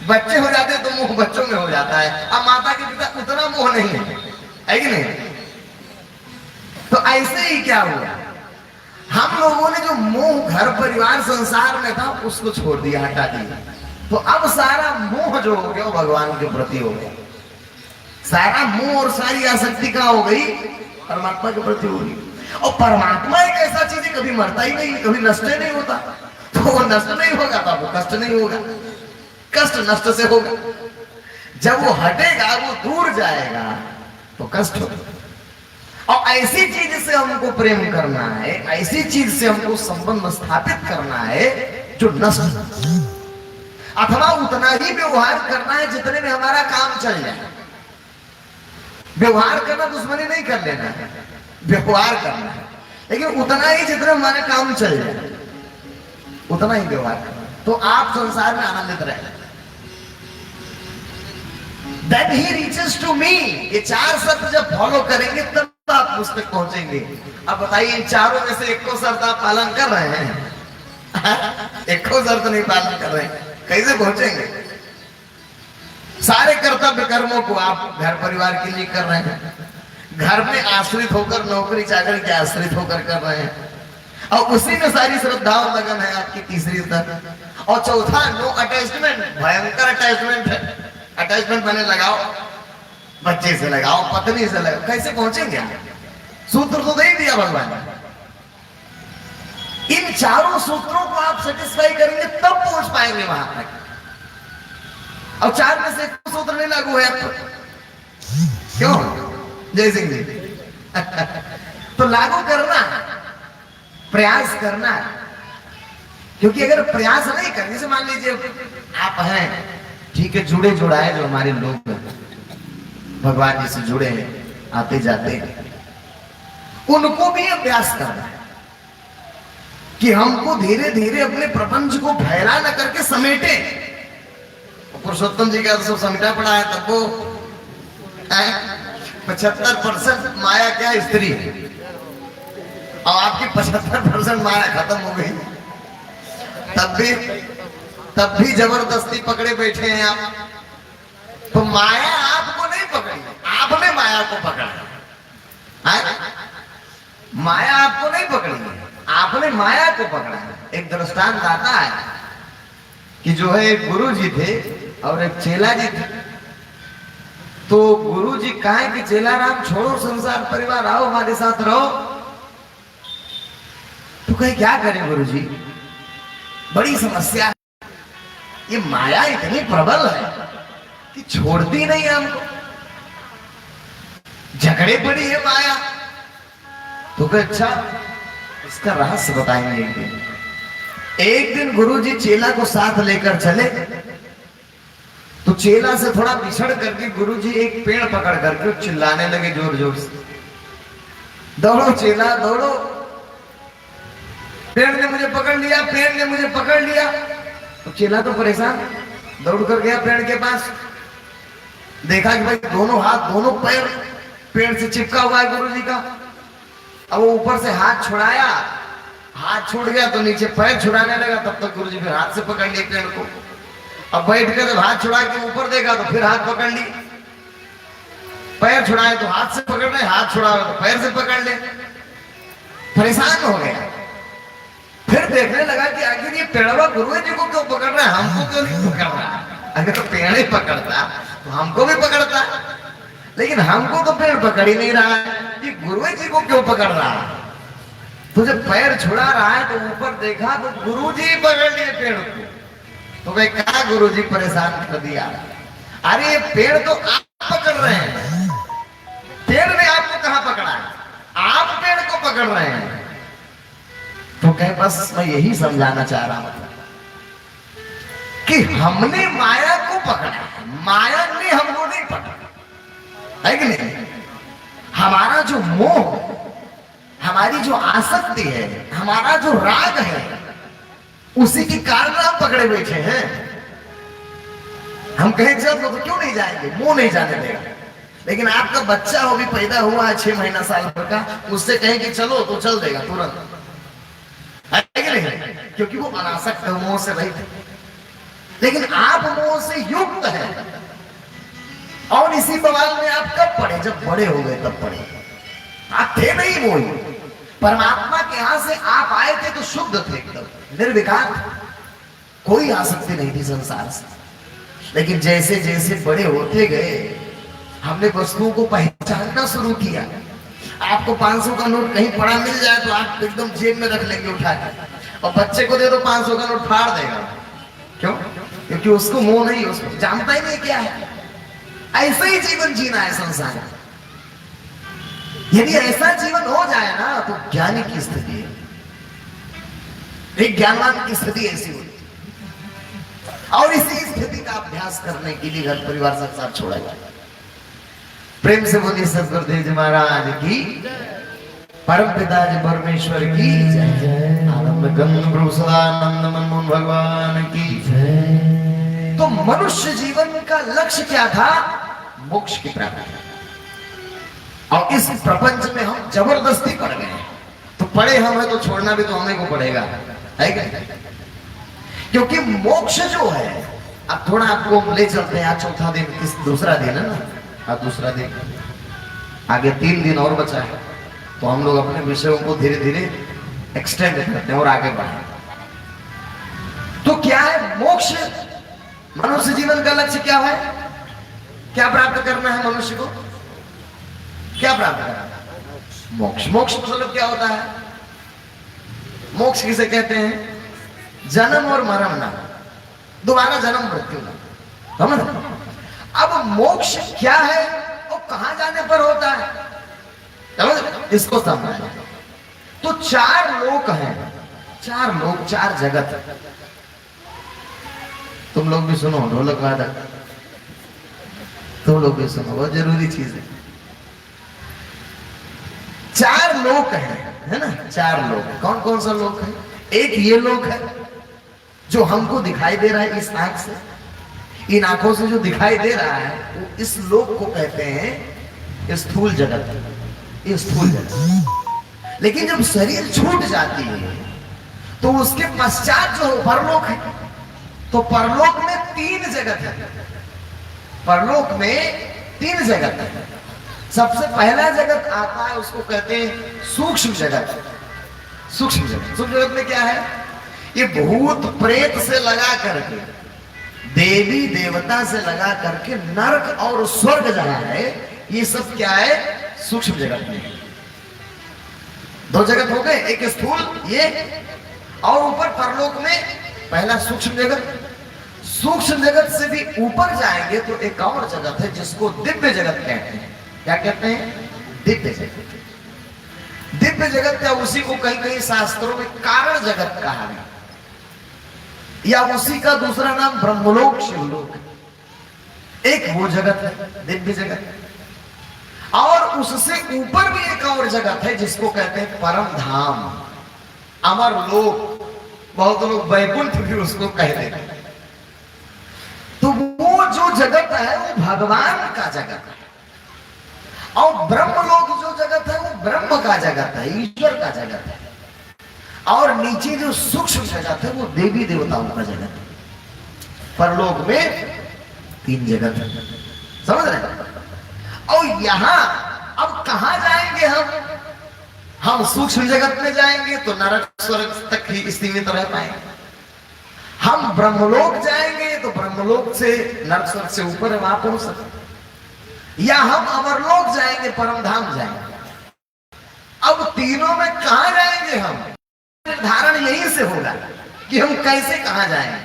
बच्चे हो जाते हैं तो मोह बच्चों में हो जाता है। अब माता के पिता उतना मोह नहीं है कि नहीं? तो ऐसे ही क्या हुआ, हम लोगों ने जो मोह घर परिवार संसार में था उसको छोड़ दिया, हटा दिया। तो अब सारा मोह जो हो गया वो भगवान के प्रति हो गया। सारा मोह और सारी आसक्ति का हो गई, परमात्मा के प्रति हो गई। और परमात्मा एक ऐसा चीज है, कभी मरता ही नहीं, कभी नष्ट ही नहीं होता। तो वो नष्ट नहीं होगा तो आपको कष्ट नहीं होगा, कष्ट नष्ट से होगा। जब वो हटेगा, वो दूर जाएगा तो कष्ट होगा। और ऐसी चीज से हमको प्रेम करना है, ऐसी चीज से हमको संबंध स्थापित करना है जो नष्ट, अथवा उतना ही व्यवहार करना है जितने में हमारा काम चल जाए। व्यवहार करना दुश्मनी नहीं कर लेना है, व्यवहार करना है, लेकिन उतना ही जितना हमारे काम चल जाए उतना ही व्यवहार करना। तो आप संसार में आनंदित रहे। Then he reaches to me, ये 4 शर्त जब फॉलो करेंगे तब आप उस तक पहुंचेंगे। अब बताइए, इन चारों में से एको शर्त आप पालन कर रहे हैं? एको शर्त नहीं पालन कर रहे हैं, कैसे पहुंचेंगे? सारे कर्तव्य कर्मों को आप घर परिवार के लिए कर रहे हैं, घर में आश्रित होकर, नौकरी चाकरी के आश्रित होकर कर रहे हैं, और उसी में सारी श्रद्धा और लगन है आपकी। तीसरी शर्त। और चौथा, नो अटैचमेंट। भयंकर अटैचमेंट है। अटैचमेंट मैंने लगाओ, बच्चे से लगाओ, पत्नी से लगाओ, कैसे पहुंचेंगे? सूत्र तो दे दिया भगवान ने। इन चारों सूत्रों को आप सेटिस्फाई करेंगे तब पहुंच पाएंगे वहां तक। और 4 में से सूत्र नहीं लागू है तो क्यों? जय सिंह जी तो लागू करना, प्रयास करना। क्योंकि अगर प्रयास नहीं करने से, मान लीजिए आप हैं, ठीक है, जुड़े जुड़ाए जो हमारे लोग भगवान जी से जुड़े हैं, आते जाते हैं, उनको भी अभ्यास करना है कि हमको धीरे धीरे अपने प्रपंच को फैला न करके समेटे। पुरुषोत्तम जी का सब समेटा पड़ा है, तब वो 75% माया क्या स्त्री है, और आपकी 75% माया खत्म हो गई। तब भी जबरदस्ती पकड़े बैठे हैं आप। तो माया आपको नहीं पकड़ी, आपने माया को पकड़ा है। माया आपको नहीं पकड़ी, आपने माया को पकड़ा है। एक दृष्टांत आता है कि जो है एक गुरु जी थे और एक चेला जी थे। तो गुरु जी कहे कि चेला राम छोड़ो संसार परिवार, आओ हमारे साथ रहो। तो कहे क्या करें गुरु जी, बड़ी समस्या है, ये माया इतनी प्रबल है कि छोड़ती नहीं है हमको, झगड़े पड़ी है माया। तो कहे अच्छा, इसका रहस्य बताएंगे एक दिन। एक दिन गुरुजी चेला को साथ लेकर चले, तो चेला से थोड़ा पिछड़ करके गुरुजी एक पेड़ पकड़ करके चिल्लाने लगे जोर जोर से, दौड़ो चेला दौड़ो, पेड़ ने मुझे पकड़ लिया, पेड़ ने मुझे पकड़ लिया। तो चेला तो परेशान, दौड़ कर गया पेड़ के पास, देखा कि भाई दोनों हाथ दोनों पैर पेड़ से चिपका हुआ है गुरुजी का। अब वो ऊपर से हाथ छुड़ाया, हाथ छूट गया तो नीचे पैर छुड़ाने लगा, तब तक गुरुजी फिर हाथ से पकड़ लिए पेड़ को। अब बैठ कर जब हाथ छुड़ा के ऊपर देखा तो फिर हाथ पकड़ ली, पैर छुड़ाए तो हाथ से पकड़ रहे, हाथ छुड़ाए तो पैर से पकड़ ले, परेशान हो गया। फिर देखने लगा कि आखिर ये पेड़वा गुरु जी को क्यों पकड़ रहा है, हमको क्यों नहीं पकड़ रहा। अगर तो पेड़ ही पकड़ता तो हमको भी पकड़ता, लेकिन हमको तो पेड़ पकड़ ही नहीं रहा है, ये गुरु जी को क्यों पकड़ रहा है। तो जब पैर छुड़ा रहा है तो ऊपर देखा तो गुरु जी पकड़ लिए पेड़ को। तो भाई कहा गुरु जी परेशान कर दिया, अरे ये पेड़ तो आप पकड़ रहे हैं, पेड़ ने आपको कहां पकड़ा है, आप पेड़ को पकड़ रहे हैं। तो कहे बस मैं यही समझाना चाह रहा हूं कि हमने माया को पकड़ा, माया ने हमको नहीं पकड़ा, है कि नहीं। हमारा जो मोह, हमारी जो आसक्ति है, हमारा जो राग है, उसी के कारण हम पकड़े बैठे हैं। हम कहें चल तो क्यों नहीं जाएंगे, मोह नहीं जाने देगा। लेकिन आपका बच्चा हो भी पैदा हुआ है 6 महीना साल भर का, उससे कहें कि चलो तो चल देगा तुरंत, है कि नहीं, क्योंकि वो अनासक्त है, मोह से रहित है। लेकिन आप मोह से युक्त है, और इसी बवाल में आप कब पड़े, जब बड़े हो गए तब पड़े। आप थे नहीं मोही, परमात्मा के यहां से आप आए थे तो शुद्ध थे, एकदम निर्विकार, कोई आसक्ति नहीं थी संसार से। लेकिन जैसे जैसे बड़े होते गए हमने वस्तुओं को पहचानना शुरू किया। आपको 500 का नोट कहीं पड़ा मिल जाए तो आप एकदम जेब में रख लेंगे उठा के, और बच्चे को दे दो 500 का नोट फाड़ देगा। क्यों? क्योंकि उसको मोह नहीं, उसको जानता ही नहीं क्या है। ऐसा ही जीवन जीना है संसार। यदि ऐसा जीवन हो जाए ना तो ज्ञानी की स्थिति है, एक ज्ञानवान की स्थिति ऐसी होती है। और इसी स्थिति का अभ्यास करने के लिए घर परिवार सब साथ छोड़ा जाए। प्रेम से बोलिए सदगुरुदेव जी महाराज की, परम पिता जी परमेश्वर की जय। आनंद गंध ब्रह्मसदानंद मनमोहन भगवान की जय। तो मनुष्य जीवन का लक्ष्य क्या था? मोक्ष की प्राप्ति। और इस प्रपंच में हम जबरदस्ती पड़ गए। तो पड़े हम है तो छोड़ना भी तो हमें को पड़ेगा, है क्या? क्योंकि मोक्ष जो है, अब थोड़ा आपको ले चलते हैं। आज चौथा दिन, इस दूसरा दिन है ना, आज दूसरा दिन, आगे 3 दिन और बचा है। तो हम लोग अपने विषयों को धीरे धीरे एक्सटेंड करते हैं और आगे बढ़े। तो क्या है मोक्ष? मनुष्य जीवन का लक्ष्य क्या है? क्या प्राप्त करना है मनुष्य को? क्या प्राप्त करना है? मोक्ष। मोक्ष मतलब क्या होता है? मोक्ष किसे कहते हैं? जन्म और मरण ना, दोबारा जन्म मृत्यु ना, समझ? अब मोक्ष क्या है और कहां जाने पर होता है, समझ? इसको समझना। तो 4 लोक हैं, 4 लोक, 4 जगत। तुम लोग भी सुनो, ढोलक वादक तुम लोग भी सुनो, बहुत जरूरी चीज है। 4 लोक है ना, 4 लोक। कौन कौन सा लोक है? एक ये लोक है जो हमको दिखाई दे रहा है इस आंख से, इन आंखों से जो दिखाई दे रहा है, वो इस लोक को कहते हैं स्थूल जगत। ये स्थूल जगत। लेकिन जब शरीर छूट जाती है तो उसके पश्चात जो परलोक है, तो परलोक में 3 जगत है। परलोक में 3 जगत है। सबसे पहला जगत आता है, उसको कहते हैं सूक्ष्म जगत। सूक्ष्म जगत, सूक्ष्म जगत में क्या है? ये भूत प्रेत से लगा करके, देवी देवता से लगा करके, नरक और स्वर्ग जहां है, ये सब क्या है? सूक्ष्म जगत में। 2 जगत हो गए, एक स्थूल ये, और ऊपर परलोक में पहला सूक्ष्म जगत। सूक्ष्म जगत से भी ऊपर जाएंगे तो एक और जगत है जिसको दिव्य जगत कहते हैं। क्या कहते हैं? दिव्य जगत। दिव्य जगत या उसी को कहीं कहीं शास्त्रों में कारण जगत कहा है, या उसी का दूसरा नाम ब्रह्मलोक, शिवलोक। एक वो जगत है दिव्य जगत, और उससे ऊपर भी एक और जगत है जिसको कहते हैं परम धाम, अमर लोक। बहुत लोग वैकुंठ भी उसको कहते हैं। तो वो जो जगत है वो भगवान का जगत है, और ब्रह्मलोक जो जगत है वो ब्रह्म का जगत है, ईश्वर का जगत है। और नीचे जो सूक्ष्म जगत है वो देवी देवताओं का जगत है। परलोक में 3 जगत है, समझ रहे? और यहां अब कहां जाएंगे हम? हम सूक्ष्म जगत में जाएंगे तो नरक स्वर्ग तक ही सीमित रह पाएंगे। हम ब्रह्मलोक जाएंगे तो ब्रह्मलोक से नरक स्वर्ग से ऊपर है, वहां पहुंच सकते। या हम अमरलोक जाएंगे, परम धाम जाएंगे। अब तीनों में कहां जाएंगे हम, निर्धारण यहीं से होगा कि हम कैसे कहां जाएंगे।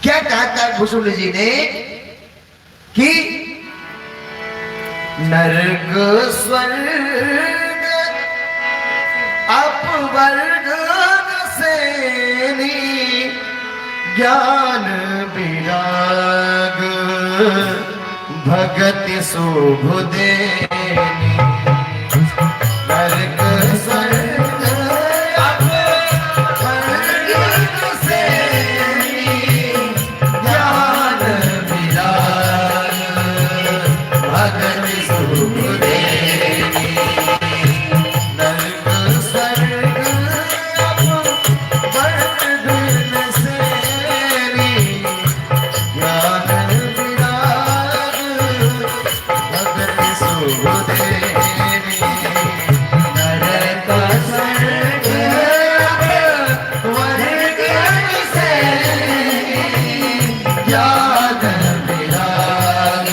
क्या कहा भूषुल जी ने कि नरक स्वर्ग अपवर्ग सेनी ज्ञान विराग भगति शुभ देनी। नरक स्वर्ग अपवर्ग सेनी ज्ञान विराग भगति शुभ देनी। नरक स्वर्ग अपवर्ग सेनी ज्ञान विराग भगति शुभ देनी। नरक स्वर्ग अपवर्ग सेनी ज्ञान विराग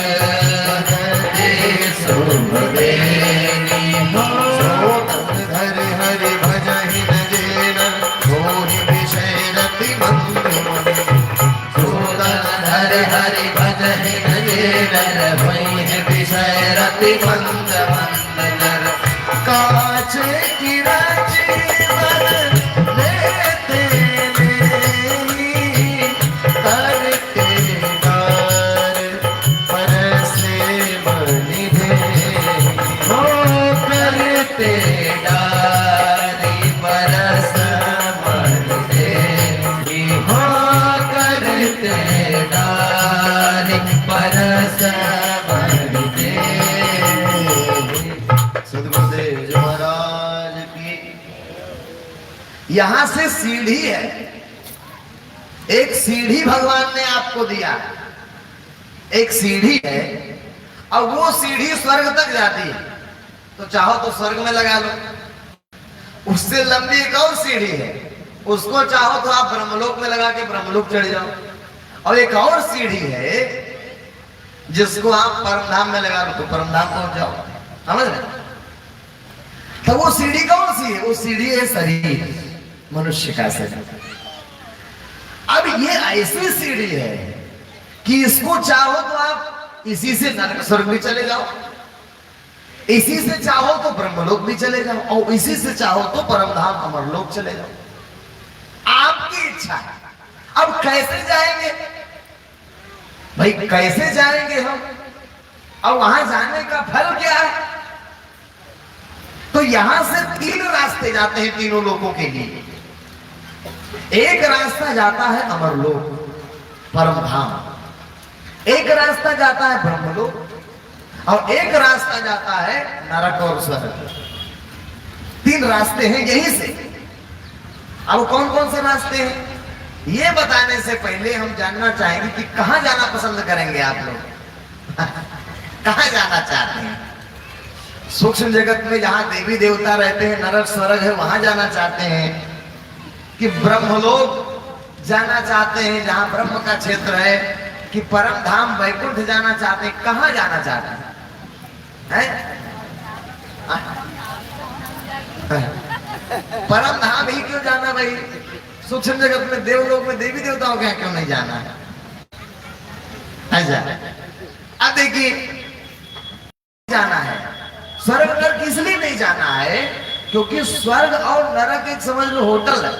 भगति शुभ देनी। धर हरि भजहि न जेन होहि विषय रति मंद मन। धर हरि भजहि न जेन होहि विषय रति मंद मन। काच की राजीवन लेते नहीं करते कार परसे बनि दे। हो करते डारी परस बनि दे। हो करते डारी परस बनि दे। सद्गुरुदेव महाराज की। यहां से सीढ़ी है, एक सीढ़ी भगवान ने आपको दिया, एक सीढ़ी है और वो सीढ़ी स्वर्ग तक जाती है। तो चाहो तो स्वर्ग में लगा लो। उससे लंबी एक और सीढ़ी है, उसको चाहो तो आप ब्रह्मलोक में लगा के ब्रह्मलोक चढ़ जाओ। और एक और सीढ़ी है जिसको आप परमधाम में लगा लो तो परमधाम पहुंच जाओ। समझ रहे? तो वो सीढ़ी कौन सी है? वो सीढ़ी है शरीर, मनुष्य का शरीर। अब ये ऐसी सीढ़ी है कि इसको चाहो तो आप इसी से नरक स्वर्ग भी चले जाओ, इसी से चाहो तो ब्रह्मलोक भी चले जाओ, और इसी से चाहो तो परमधाम अमरलोक चले जाओ। आपकी इच्छा है। अब कैसे जाएंगे भाई, कैसे जाएंगे हम? और वहां जाने का फल क्या है? तो यहां से तीन रास्ते जाते हैं तीनों लोगों के लिए। एक रास्ता जाता है अमरलोक, परमधाम। एक रास्ता जाता है ब्रह्मलोक, और एक रास्ता जाता है नरक और स्वर्ग। तीन रास्ते हैं यहीं से। अब कौन कौन से रास्ते हैं ये बताने से पहले हम जानना चाहेंगे कि कहां जाना पसंद करेंगे आप लोग। कहां जाना चाहते हैं? सूक्ष्म जगत में जहां देवी देवता रहते हैं, नरक स्वर्ग है, वहां जाना चाहते हैं कि ब्रह्मलोक जाना चाहते हैं जहां ब्रह्म का क्षेत्र है, कि परम धाम वैकुंठ जाना चाहते हैं? कहां जाना चाहते हैं? परम धाम ही क्यों जाना भाई? सूक्ष्म जगत में देवलोक में देवी देवताओं के क्यों नहीं जाना है? ऐसा अब देखिए, जाना है स्वर्ग नरक इसलिए नहीं जाना है क्योंकि स्वर्ग और नरक एक समझ लो होटल है।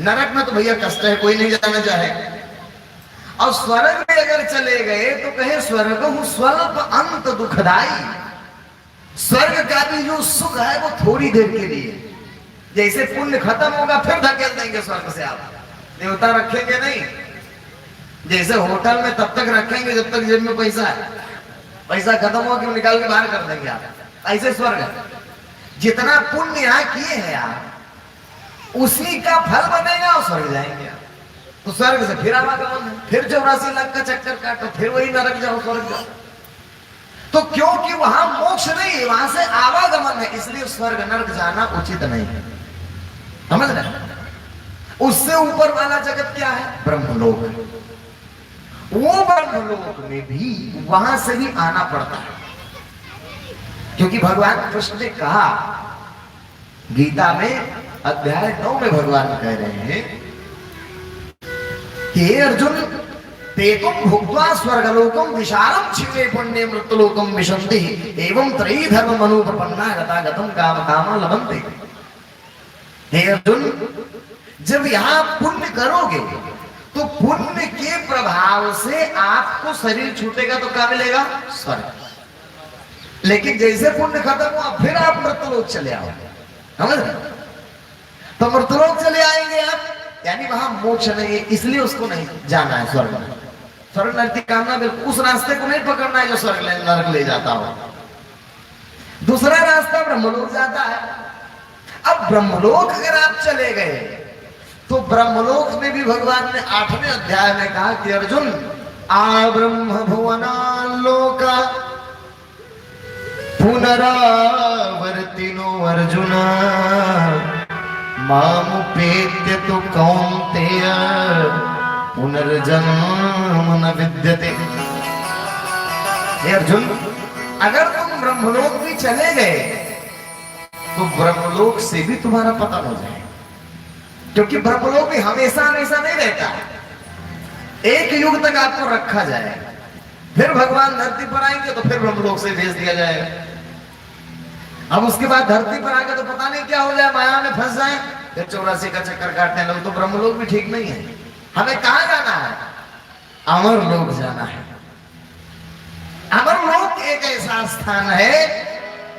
नरक में तो भैया कष्ट है, कोई नहीं जाना चाहे। और स्वर्ग में अगर चले गए तो कहे स्वर्ग हूं स्वल्प अंत दुखदाई। स्वर्ग का भी जो सुख है वो थोड़ी देर के लिए, जैसे पुण्य खत्म होगा फिर धकेल देंगे स्वर्ग से। आप देवता रखेंगे नहीं, जैसे होटल में तब तक रखेंगे जब तक जेब में पैसा है, पैसा खत्म हो कि निकाल के बाहर कर देंगे आप। ऐसे स्वर्ग है, जितना पुण्य यहाँ किए हैं आप उसी का फल बनेगा और स्वर्ग जाएंगे आप। तो स्वर्ग से फिर आवागमन है, फिर 84 लाख का चक्कर काटो, फिर वही नरक जाओ स्वर्ग जाओ। तो क्योंकि वहां मोक्ष नहीं है, वहां से आवागमन है, इसलिए स्वर्ग नरक जाना उचित नहीं है। समझ रहे? उससे ऊपर वाला जगत क्या है? ब्रह्मलोक। वो ब्रह्मलोक में भी वहां से भी आना पड़ता है, क्योंकि भगवान कृष्ण ने कहा गीता में अध्याय 9 में भगवान कह रहे हैं कि हे अर्जुन, तेतुम भुक्त्वा स्वर्गलोकम विशालम छिवे पुण्य मृत्युलोकम विशन्ति एवं त्रयी धर्म अनुप्रपन्ना गतागतम काम कामा लभन्ते। हे अर्जुन, जब यहां पुण्य करोगे तो पुण्य के प्रभाव से आपको शरीर छूटेगा तो क्या मिलेगा? स्वर्ग। लेकिन जैसे पुण्य खत्म हुआ फिर आप मृत्युलोक चले आओगे। समझ रहे? तो मृत्युलोक चले आएंगे आप, यानी वहां मोक्ष नहीं है, इसलिए उसको नहीं जाना है स्वर्ग में। स्वर्ग नरक की कामना बिल्कुल उस रास्ते को नहीं पकड़ना है जो स्वर्ग नरक ले जाता हो। दूसरा रास्ता ब्रह्मलोक जाता है। अब ब्रह्मलोक अगर आप चले गए तो ब्रह्मलोक में भी भगवान ने 8वें अध्याय में कहा कि अर्जुन, आ ब्रह्म भुवनालोका पुनरावर्तिनो अर्जुन मामुपेत्य तो कौन्तेय पुनर्जन्म न विद्यते। हे अर्जुन, अगर तुम ब्रह्मलोक भी चले गए तो ब्रह्मलोक से भी तुम्हारा पतन हो जाए, क्योंकि ब्रह्मलोक भी हमेशा हमेशा नहीं रहता, एक युग तक आपको रखा जाएगा, फिर भगवान धरती पर आएंगे तो फिर ब्रह्मलोक से भेज दिया जाएगा। अब उसके बाद धरती पर आके तो पता नहीं क्या हो जाए, माया में फंस जाए, फिर 84 का चक्कर काटने लगे, तो ब्रह्मलोक भी ठीक नहीं है। हमें कहां जाना है? अमर लोक जाना है। अमर लोक एक ऐसा स्थान है,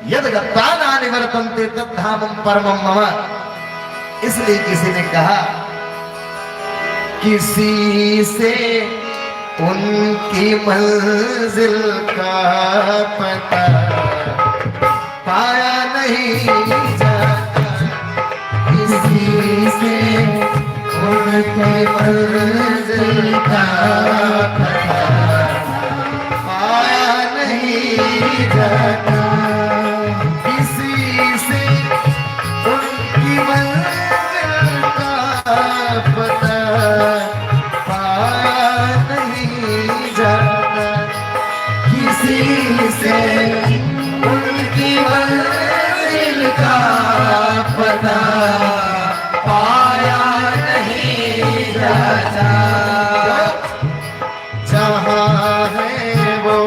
यद गत्वा न निवर्तन्ते तद्धामं परमं मम। इसलिए किसी ने कहा, किसी से उनकी मंजिल का पता पाया नहीं जाता, किसी से उनकी मंजिल का पता पाया नहीं जाता, किसी से उनकी मंजिल का पता पाया नहीं जाता, किसी से उनकी मंजिल का पता पाया नहीं जाता। जहाँ है वो,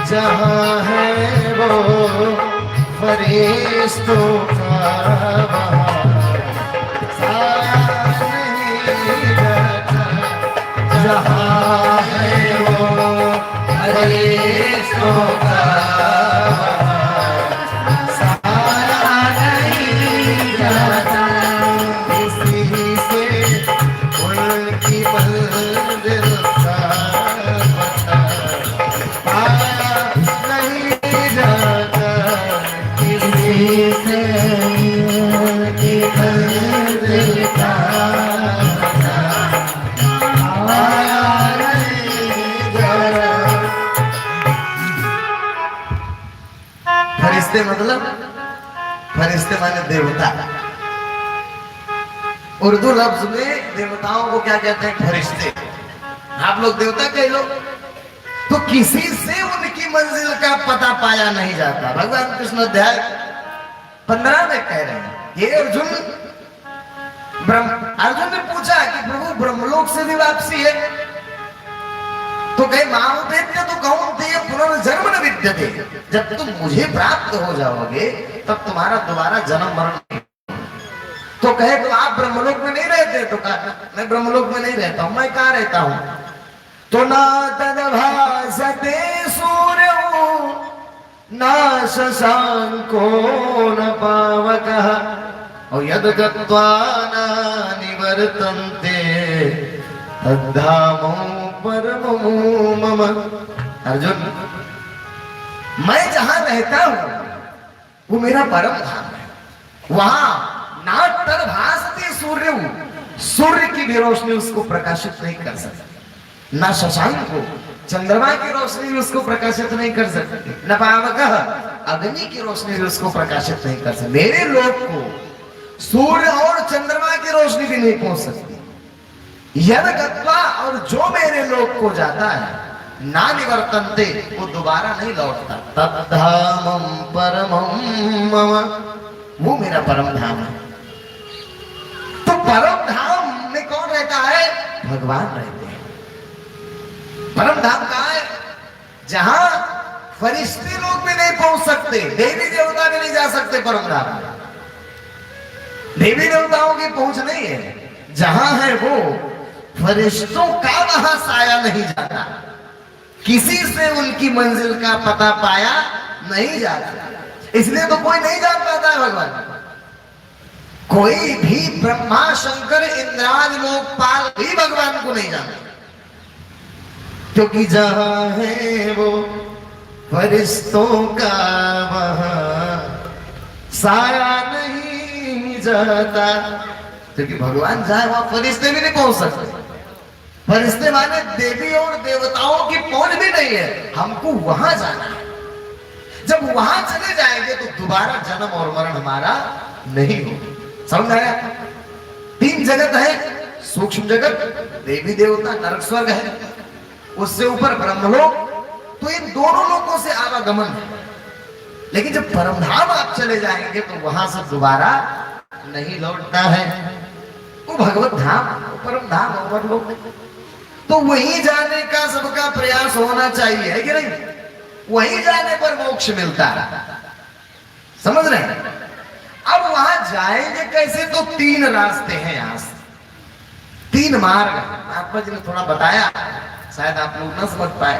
जहाँ है वो फरिश्तों का बहार साया नहीं जाता, जहाँ है वो फरिश्तों का बहार साया नहीं जाता, किसी से उनकी मंजिल का पता पाया नहीं जाता, किसी से उनकी मंजिल का पता पाया नहीं जाता। फरिश्ते मतलब, फरिश्ते माने देवता। उर्दू लफ्ज में देवताओं को क्या कहते हैं? फरिश्ते। आप लोग देवता कह लो। तो किसी से उनकी मंजिल का पता पाया नहीं जाता। भगवान कृष्ण अध्याय 15 में कह रहे हैं, ये अर्जुन, अर्जुन ने पूछा कि प्रभु ब्रह्मलोक से भी वापसी है? तो कहे मामुपेत्य तो कौन्तेय पुनर्जन्म न विद्यते। जब तुम मुझे प्राप्त हो जाओगे तब तुम्हारा दोबारा जन्म मरण नहीं। तो कहे तो आप ब्रह्मलोक में नहीं रहते? तो कहा मैं ब्रह्मलोक में नहीं रहता हूं। मैं कहां रहता हूं? तो ना तद्भासते सूर्य ना शशांको न पावकः और यद गत्वा न निवर्तन्ते तद्धामो परमो मम। अर्जुन, मैं जहां रहता हूं वो मेरा परम धाम है। वहां ना तद्भासते सूर्य, सूर्य की भी रोशनी उसको प्रकाशित नहीं कर सकती, ना शशांक को चंद्रमा की रोशनी भी उसको प्रकाशित नहीं कर सकती, न पावकः अग्नि की रोशनी भी उसको प्रकाशित नहीं कर सकती। मेरे लोक को सूर्य और चंद्रमा की रोशनी भी नहीं पहुंच सकती। यद गत्वा, और जो मेरे लोक को जाता है, ना निवर्तन्ते, वो दोबारा नहीं लौटता। तद्धामं परमं मम, वो मेरा परम धाम है। तो परम धाम में कौन रहता है? भगवान रहते हैं। परम धाम कहाँ है? जहां फरिश्ते लोग भी नहीं पहुंच सकते, देवी देवता भी नहीं जा सकते परम धाम में। देवी देवताओं की पहुंच नहीं है। जहां है वो फरिश्तों का वहां साया नहीं जाता, किसी से उनकी मंजिल का पता पाया नहीं जाता। इसलिए तो कोई नहीं जान पाता है भगवान। कोई भी ब्रह्मा शंकर इंद्राज लोकपाल भी भगवान को नहीं जानते, क्योंकि जहां है वो फरिश्तों का वहां साया नहीं जाता। क्योंकि भगवान जाए वहां फरिश्ते भी नहीं पहुंच सकते। फरिश्ते माने देवी और देवताओं की पहुंच भी नहीं है। हमको वहां जाना है। जब वहां चले जाएंगे तो दोबारा जन्म और मरण हमारा नहीं होगा। समझ आया? तीन जगत है, सूक्ष्म जगत, देवी देवता, नरक स्वर्ग है, उससे ऊपर ब्रह्मलोक। तो इन दोनों लोगों से आवागमन है। लेकिन जब परमधाम आप चले जाएंगे तो वहां से दोबारा नहीं लौटना है। वो भगवत धाम, परम धाम, अमरलोक। तो वहीं जाने का सबका प्रयास होना चाहिए, है कि नहीं? वहीं जाने पर मोक्ष मिलता है। समझ रहे हैं? अब वहां जाएंगे कैसे? तो तीन रास्ते हैं, यहां से तीन मार्ग। महात्मा जी ने थोड़ा बताया, शायद आप लोग ना समझ पाए।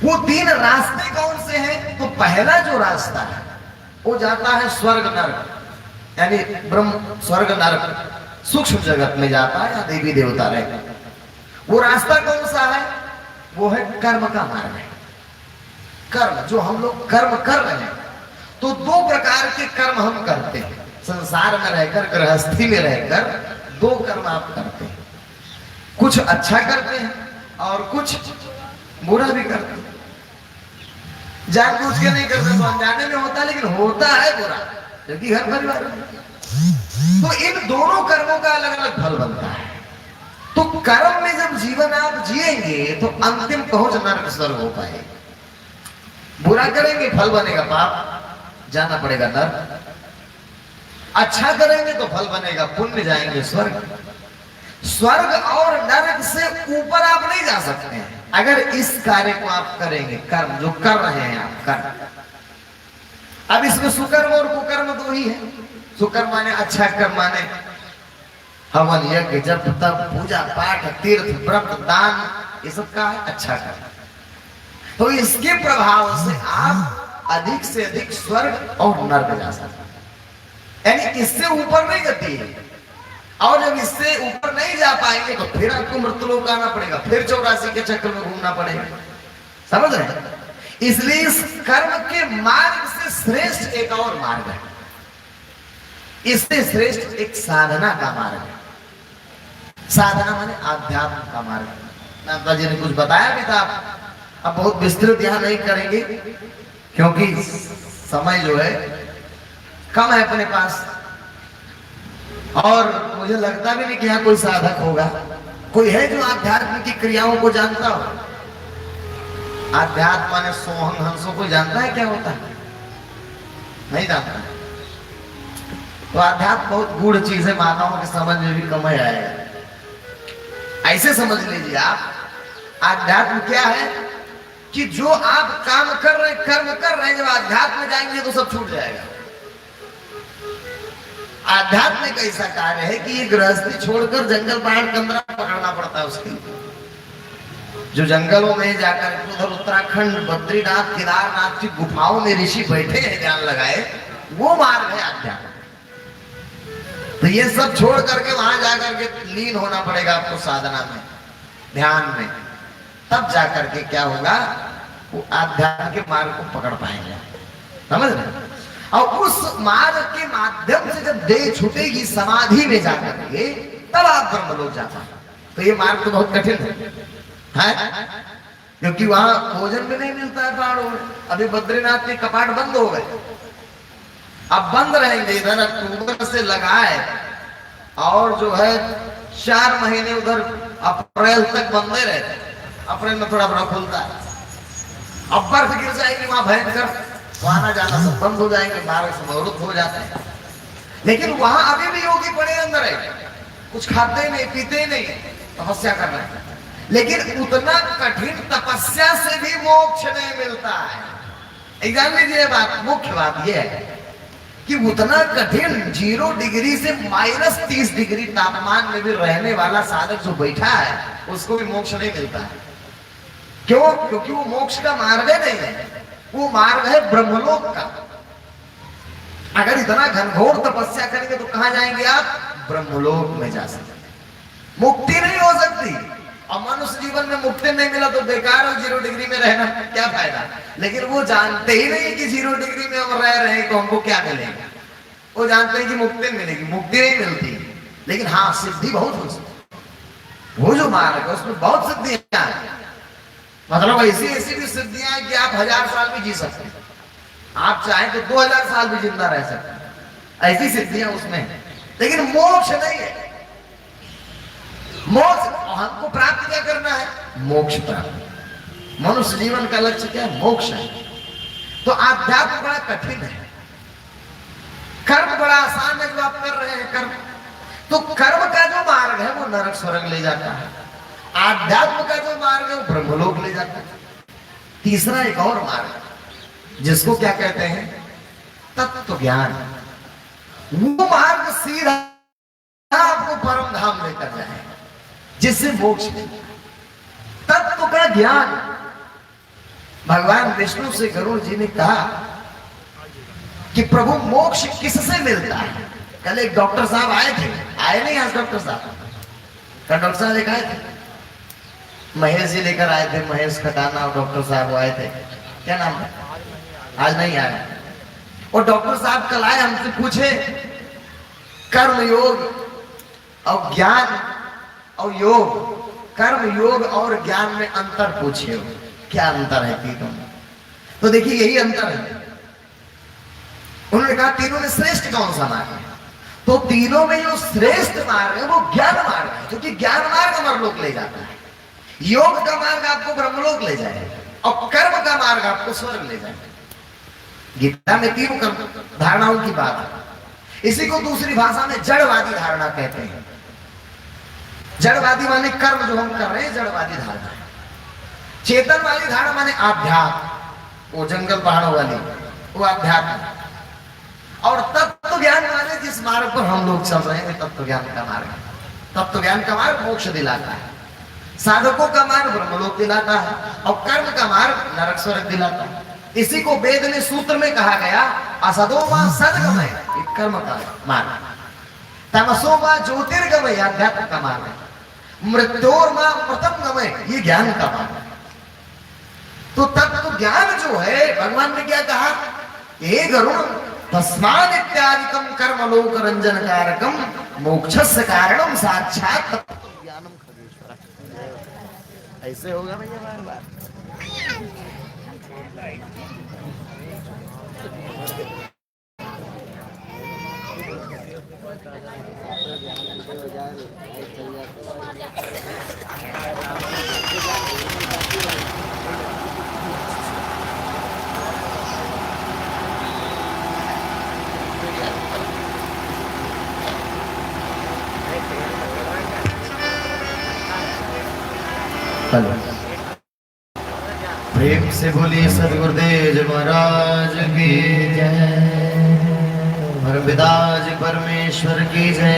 वो तीन रास्ते कौन से हैं? तो पहला जो रास्ता है वो जाता है स्वर्ग नरक, यानी ब्रह्म स्वर्ग नरक सूक्ष्म जगत में जाता है, या देवी देवता रहते हैं। वो रास्ता कौन सा है? वो है कर्म का मार्ग है। कर्म, जो हम लोग कर्म कर रहे हैं, तो दो प्रकार के कर्म हम करते हैं संसार में रहकर, गृहस्थी में रहकर। दो कर्म आप करते हैं, कुछ अच्छा करते हैं और कुछ बुरा भी करते हैं। जानबूझ के नहीं करते तो अनजाने में होता है, लेकिन होता है बुरा, क्योंकि हर परिवार में। तो इन दोनों कर्मों का अलग अलग फल बनता है। तो कर्म में जब जीवन आप जिएंगे तो अंतिम पहुंच नरक स्वर्ग हो पाएगा। बुरा करेंगे फल बनेगा पाप, जाना पड़ेगा नरक। अच्छा करेंगे तो फल बनेगा पुण्य, जाएंगे स्वर्ग। स्वर्ग और नरक से ऊपर आप नहीं जा सकते हैं अगर इस कार्य को आप करेंगे। कर्म जो कर रहे हैं आप, कर्म। अब इसमें सुकर्म और कुकर्म दो ही है। सुकर्म माने अच्छा कर्म, माने हवन यज्ञ जप तप पूजा पाठ तीर्थ व्रत दान, ये सब का है अच्छा कर्म। तो इसके प्रभाव से आप अधिक से अधिक स्वर्ग और नरक जा सकते हैं, यानी इससे ऊपर नहीं गति है। और जब इससे ऊपर नहीं जा पाएंगे तो फिर आपको मृत्युलोक आना पड़ेगा, फिर 84 के चक्कर में घूमना पड़ेगा। समझ रहे हैं? इसलिए इस कर्म के मार्ग से श्रेष्ठ एक और मार्ग है। इससे श्रेष्ठ एक साधना का मार्ग है। साधना माने आध्यात्म का मार्ग। नाथा जी ने कुछ बताया भी था, अब बहुत विस्तृत यहां नहीं करेंगे क्योंकि समय जो है कम है अपने पास, और मुझे लगता भी नहीं कि यहाँ कोई साधक होगा। कोई है जो आध्यात्म की क्रियाओं को जानता हो? आध्यात्म माने सोहम हंसों को जानता है क्या होता है? नहीं जानता। तो आध्यात्म बहुत गूढ़ चीज है, मानव के समझ में भी कम आएगा। ऐसे समझ लीजिए आप, आध्यात्म क्या है कि जो आप काम कर रहे हैं, कर्म कर रहे हैं, जब आध्यात्म में जाएंगे तो सब छूट जाएगा। आध्यात्म एक ऐसा कार्य है कि ये गृहस्थी छोड़कर जंगल पहाड़ कंदरा पकड़ना पड़ता है उसके लिए। जो जंगलों में जाकर उधर उत्तराखंड बद्रीनाथ केदारनाथ की गुफाओं में ऋषि बैठे हैं ध्यान लगाए, वो मार्ग है आध्यात्म। तो ये सब छोड़ करके वहां जाकर के लीन होना पड़ेगा आपको साधना में, ध्यान में। तब जाकर के क्या होगा, वो आध्यात्म के मार्ग को पकड़ पाएंगे। समझ रहे? और उस मार्ग के माध्यम से जब देह छूटेगी समाधि में जाकर के, तब आप ब्रह्मलोक जाता है। तो ये मार्ग तो बहुत कठिन है, है, क्योंकि वहां भोजन भी नहीं मिलता है पहाड़ों में। अभी बद्रीनाथ के कपाट बंद हो गए, अब बंद रहेंगे। इधर अक्टूबर से लगाए और जो है 4 महीने उधर अप्रैल तक बंदे रहते। अप्रैल में थोड़ा बड़ा खुलता है। अब बर्फ गिर जाएगी वहां भयंकर, तो आना जाना सब बंद हो जाएंगे, मार्ग से अवरुद्ध हो जाते हैं। लेकिन वहां अभी भी योगी पड़े अंदर है, कुछ खाते नहीं पीते नहीं, तपस्या कर रहे हैं। लेकिन उतना कठिन तपस्या से भी मोक्ष नहीं मिलता है। जान लीजिए बात, मुख्य बात यह है कि उतना कठिन 0 डिग्री से -30 डिग्री तापमान में भी रहने वाला साधक जो बैठा है, उसको भी मोक्ष नहीं मिलता है। क्यों? क्योंकि वो मोक्ष का मार्ग नहीं है, वो मार्ग है ब्रह्मलोक का। अगर इतना घनघोर तपस्या करेंगे तो कहां जाएंगे आप? ब्रह्मलोक में जा सकते। मुक्ति नहीं हो सकती। और मनुष्य जीवन में मुक्ति नहीं मिला तो बेकार हो, 0 डिग्री में रहना क्या फायदा। लेकिन वो जानते ही नहीं कि 0 डिग्री में हम रह रहे हैं तो हमको क्या मिलेगा। वो जानते हैं कि मुक्ति मिलेगी, मुक्ति नहीं मिलती। लेकिन हाँ, सिद्धि बहुत हो सकती। वो जो मार्ग है उसमें बहुत सिद्धियां हैं, मतलब ऐसी ऐसी भी सिद्धियां हैं कि आप 1000 साल भी जी सकते हैं। आप चाहें तो 2000 साल भी जिंदा रह सकते हैं, ऐसी सिद्धियां उसमें है। लेकिन मोक्ष नहीं है। मोक्ष हमको प्राप्त क्या करना है? मोक्ष प्राप्त। मनुष्य जीवन का लक्ष्य क्या है? मोक्ष है। तो आध्यात्म बड़ा कठिन है, कर्म बड़ा आसान है जो आप कर रहे हैं कर्म। तो कर्म का जो मार्ग है वो नरक स्वर्ग ले जाता है, आध्यात्म का जो मार्ग है वो ब्रह्मलोक ले जाता है। तीसरा एक और मार्ग जिसको क्या कहते हैं? तत्व ज्ञान। वो मार्ग सीधा आपको परम धाम लेकर जाए, जिससे मोक्ष तत्व का ज्ञान। भगवान विष्णु से गरुड़ जी ने कहा कि प्रभु मोक्ष किससे मिलता है? कल एक डॉक्टर साहब आए थे, आए नहीं आज डॉक्टर साहब? कल डॉक्टर साहब एक आए थे, महेश जी लेकर आए थे, महेश खटाना और डॉक्टर साहब आए थे। क्या नाम है? आज नहीं आए। और डॉक्टर साहब कल आए, हमसे पूछे कर्म योग और ज्ञान और योग, कर्म योग और ज्ञान में अंतर पूछे हो, क्या अंतर है तीनों में? तो देखिए यही अंतर है। उन्होंने कहा तीनों में श्रेष्ठ कौन सा मार्ग है? तो तीनों में जो श्रेष्ठ मार्ग है वो ज्ञान मार्ग है, क्योंकि ज्ञान मार्ग अमरलोक ले जाता है। योग का मार्ग आपको ब्रह्मलोक ले जाएगा और कर्म का मार्ग आपको स्वर्ग ले जाएगा। गीता में 3 कर्म धारणाओं की बात है। इसी को दूसरी भाषा में जड़वादी धारणा कहते हैं। जड़वादी माने कर्म जो हम कर रहे हैं, जड़वादी धारणा है। चेतन वाली धारणा माने आध्यात्म, वो जंगल पहाड़ों वाली, वो आध्यात्म। और तत्व ज्ञान माने जिस मार्ग पर हम लोग चल रहे हैं, तत्व ज्ञान का मार्ग। तत्व ज्ञान का मार्ग मोक्ष दिलाता है, साधकों का मार्ग ब्रह्मलोक दिलाता है और कर्म का मार्ग नरक स्वर्ग दिलाता है। इसी को वेद ने सूत्र में कहा गया, असदो मा सद्गमय, कर्म का मार्ग, तमसो मा ज्योतिर्गमय, अध्यात्म का मार्ग, मृत्योर मा प्रथम गमय, ये ज्ञान का मार्ग। तो तत्व ज्ञान जो है, भगवान ने क्या कहा? हे गरुड़ तस्माद इत्यादिकम कर्मलोक रंजन कारकम मोक्षस्य कारणम साक्षात तत्व ज्ञानम खगेश्वर। ऐसे होगा भैया बार बार। हेलो, प्रेम से बोलिए सदगुरुदेव महाराज की जय, परमपिताजी परमेश्वर की जय,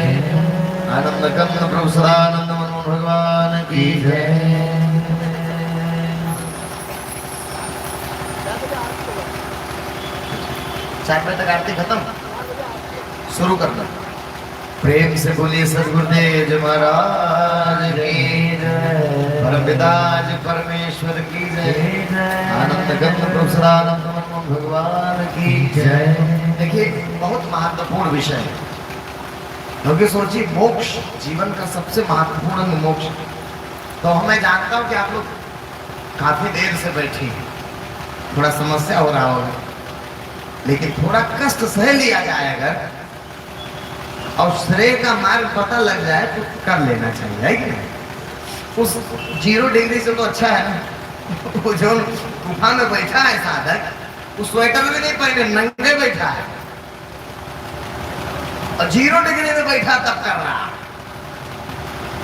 आनंद कंद प्रभु सदानंद मनोहर भगवान की जय। चार बजे तक आरती खत्म, शुरू करना। प्रेम से बोलिए सदगुरुदेव महाराज की जय, परमपिताजी परमेश्वर की जय, आनंद कंद प्रभु सदानंद मनोहर भगवान की जय। देखिए बहुत महत्वपूर्ण विषय है, क्योंकि सोचिए मोक्ष जीवन का सबसे महत्वपूर्ण मोक्ष। तो मैं जानता हूं कि आप लोग काफी देर से बैठे हैं, थोड़ा समस्या हो रहा होगा, लेकिन थोड़ा कष्ट सह लिया जाए अगर, और श्रेय का मार्ग पता लग जाए तो कर लेना चाहिए, है कि नहीं? उस 0 डिग्री से तो अच्छा है ना। वो जो गुफा में बैठा है साधक, उस स्वेटर भी नहीं पहने, नंगे बैठा है और 0 डिग्री में बैठा तब कर रहा,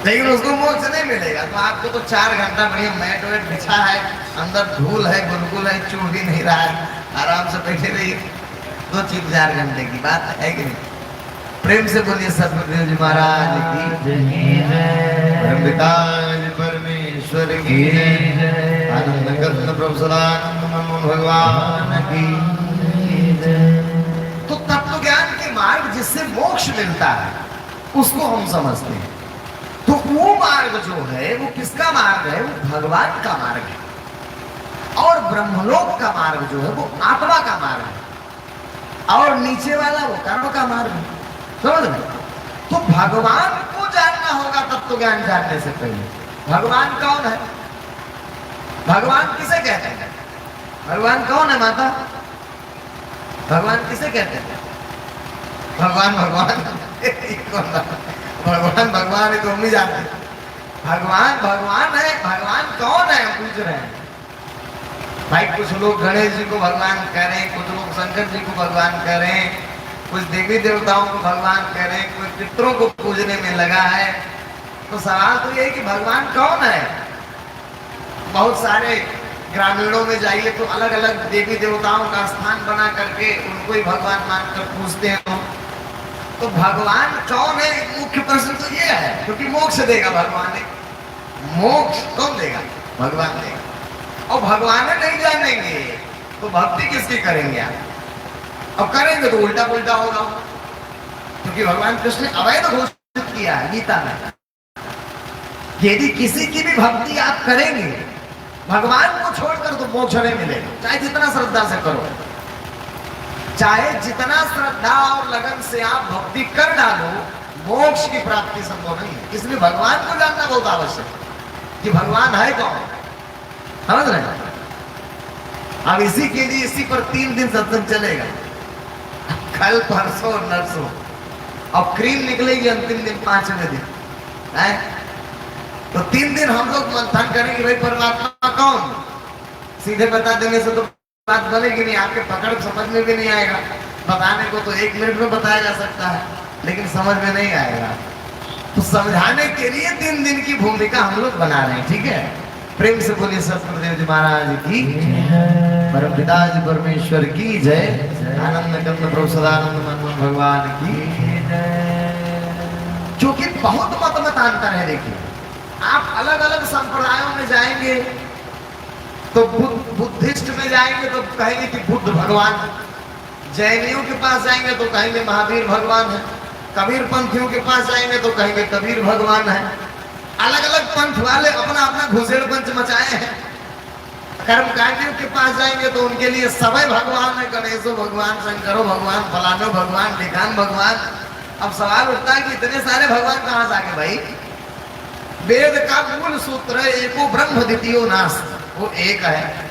लेकिन उसको मोक्ष नहीं मिलेगा। तो आपको तो 4 घंटा बढ़िया मैट वेट बिछा है, अंदर धूल है, गुलगुल है, चूड़ भी नहीं रहा है, आराम से बैठे रहिए। 2-4 घंटे की बात है कि नहीं? प्रेम से बोलिए सतगुरुदेव जी महाराज की पिता परमेश्वर की आनंद कृष्ण प्रभु सदानंद भगवान की। तो तत्व ज्ञान के मार्ग जिससे मोक्ष मिलता है उसको हम समझते हैं। तो वो मार्ग जो है वो किसका मार्ग है? वो भगवान का मार्ग है। और ब्रह्मलोक का मार्ग जो है वो आत्मा का मार्ग है, और नीचे वाला वो कर्म का मार्ग है। समझ में? तो भगवान को जानना होगा तत्व ज्ञान जानने से पहले। भगवान कौन है? भगवान किसे कहते हैं? भगवान कौन है माता? भगवान किसे कहते हैं? भगवान भगवान भगवान भगवान है तो हम नहीं जानते। भगवान भगवान है। भगवान कौन है हम पूछ रहे हैं भाई। कुछ लोग गणेश जी को भगवान करें, कुछ लोग शंकर जी को भगवान करें, कुछ देवी देवताओं को भगवान करें, कुछ पितरों को पूजने में लगा है। तो सवाल तो ये है कि भगवान कौन है? बहुत सारे ग्रामीणों में जाइए तो अलग अलग देवी देवताओं का स्थान बना करके उनको ही भगवान मानकर पूजते हैं। तो भगवान कौन है? मुख्य प्रश्न तो ये है, क्योंकि मोक्ष देगा भगवान ने। मोक्ष कौन देगा? भगवान देगा। और भगवान नहीं जानेंगे तो भक्ति किसकी करेंगे आप? अब करेंगे तो उल्टा पुल्टा होगा, क्योंकि भगवान कृष्ण ने अवैध घोषित किया है गीता में। यदि किसी की भी भक्ति आप करेंगे भगवान को छोड़कर तो मोक्ष नहीं मिलेगा, चाहे जितना श्रद्धा से करो, चाहे जितना श्रद्धा और लगन से आप भक्ति कर डालो, मोक्ष की प्राप्ति संभव नहीं है। इसलिए भगवान को जानना बहुत आवश्यक है कि भगवान है कौन। समझ रहे हैं? अब इसी के लिए इसी पर 3 दिन सत्संग चलेगा, कल परसों नरसों, और क्रीम निकलेगी अंतिम दिन 5वें दिन है। तो 3 दिन हम लोग मंथन करेंगे भाई परमात्मा कौन। सीधे बता देने से तो बात बनेगी नहीं, आपके पकड़ समझ में भी नहीं आएगा। बताने को तो 1 मिनट में बताया जा सकता है, लेकिन समझ में नहीं आएगा। तो समझाने के लिए 3 दिन की भूमिका हम लोग बना रहे हैं, ठीक है? प्रेम से बोलिए सतगुरुदेव जी महाराज की, परम पिता जी परमेश्वर की जय। आनंद कंद प्रभु सदानंद मनमोहन भगवान की। जो कि बहुत मतांतर है। देखिए, आप अलग अलग संप्रदायों में जाएंगे तो बुद्धिस्ट में जाएंगे तो कहेंगे कि बुद्ध भगवान, जैनियों के पास जाएंगे तो कहेंगे महावीर भगवान है, कबीर पंथियों के पास जाएंगे तो कहेंगे कबीर भगवान है। अलग अलग पंथ वाले अपना अपना घुसेड़ पंच मचाए हैं। कर्मकांडियों के पास जाएंगे तो उनके लिए सभी भगवान है, गणेशो भगवान, शंकरो भगवान, फलानो भगवान, ढिकान भगवान। अब सवाल उठता है कि इतने सारे भगवान कहां से आ गए भाई? वेद का मूल सूत्र है एको ब्रह्म द्वितीयो नास्ति, वो एक है।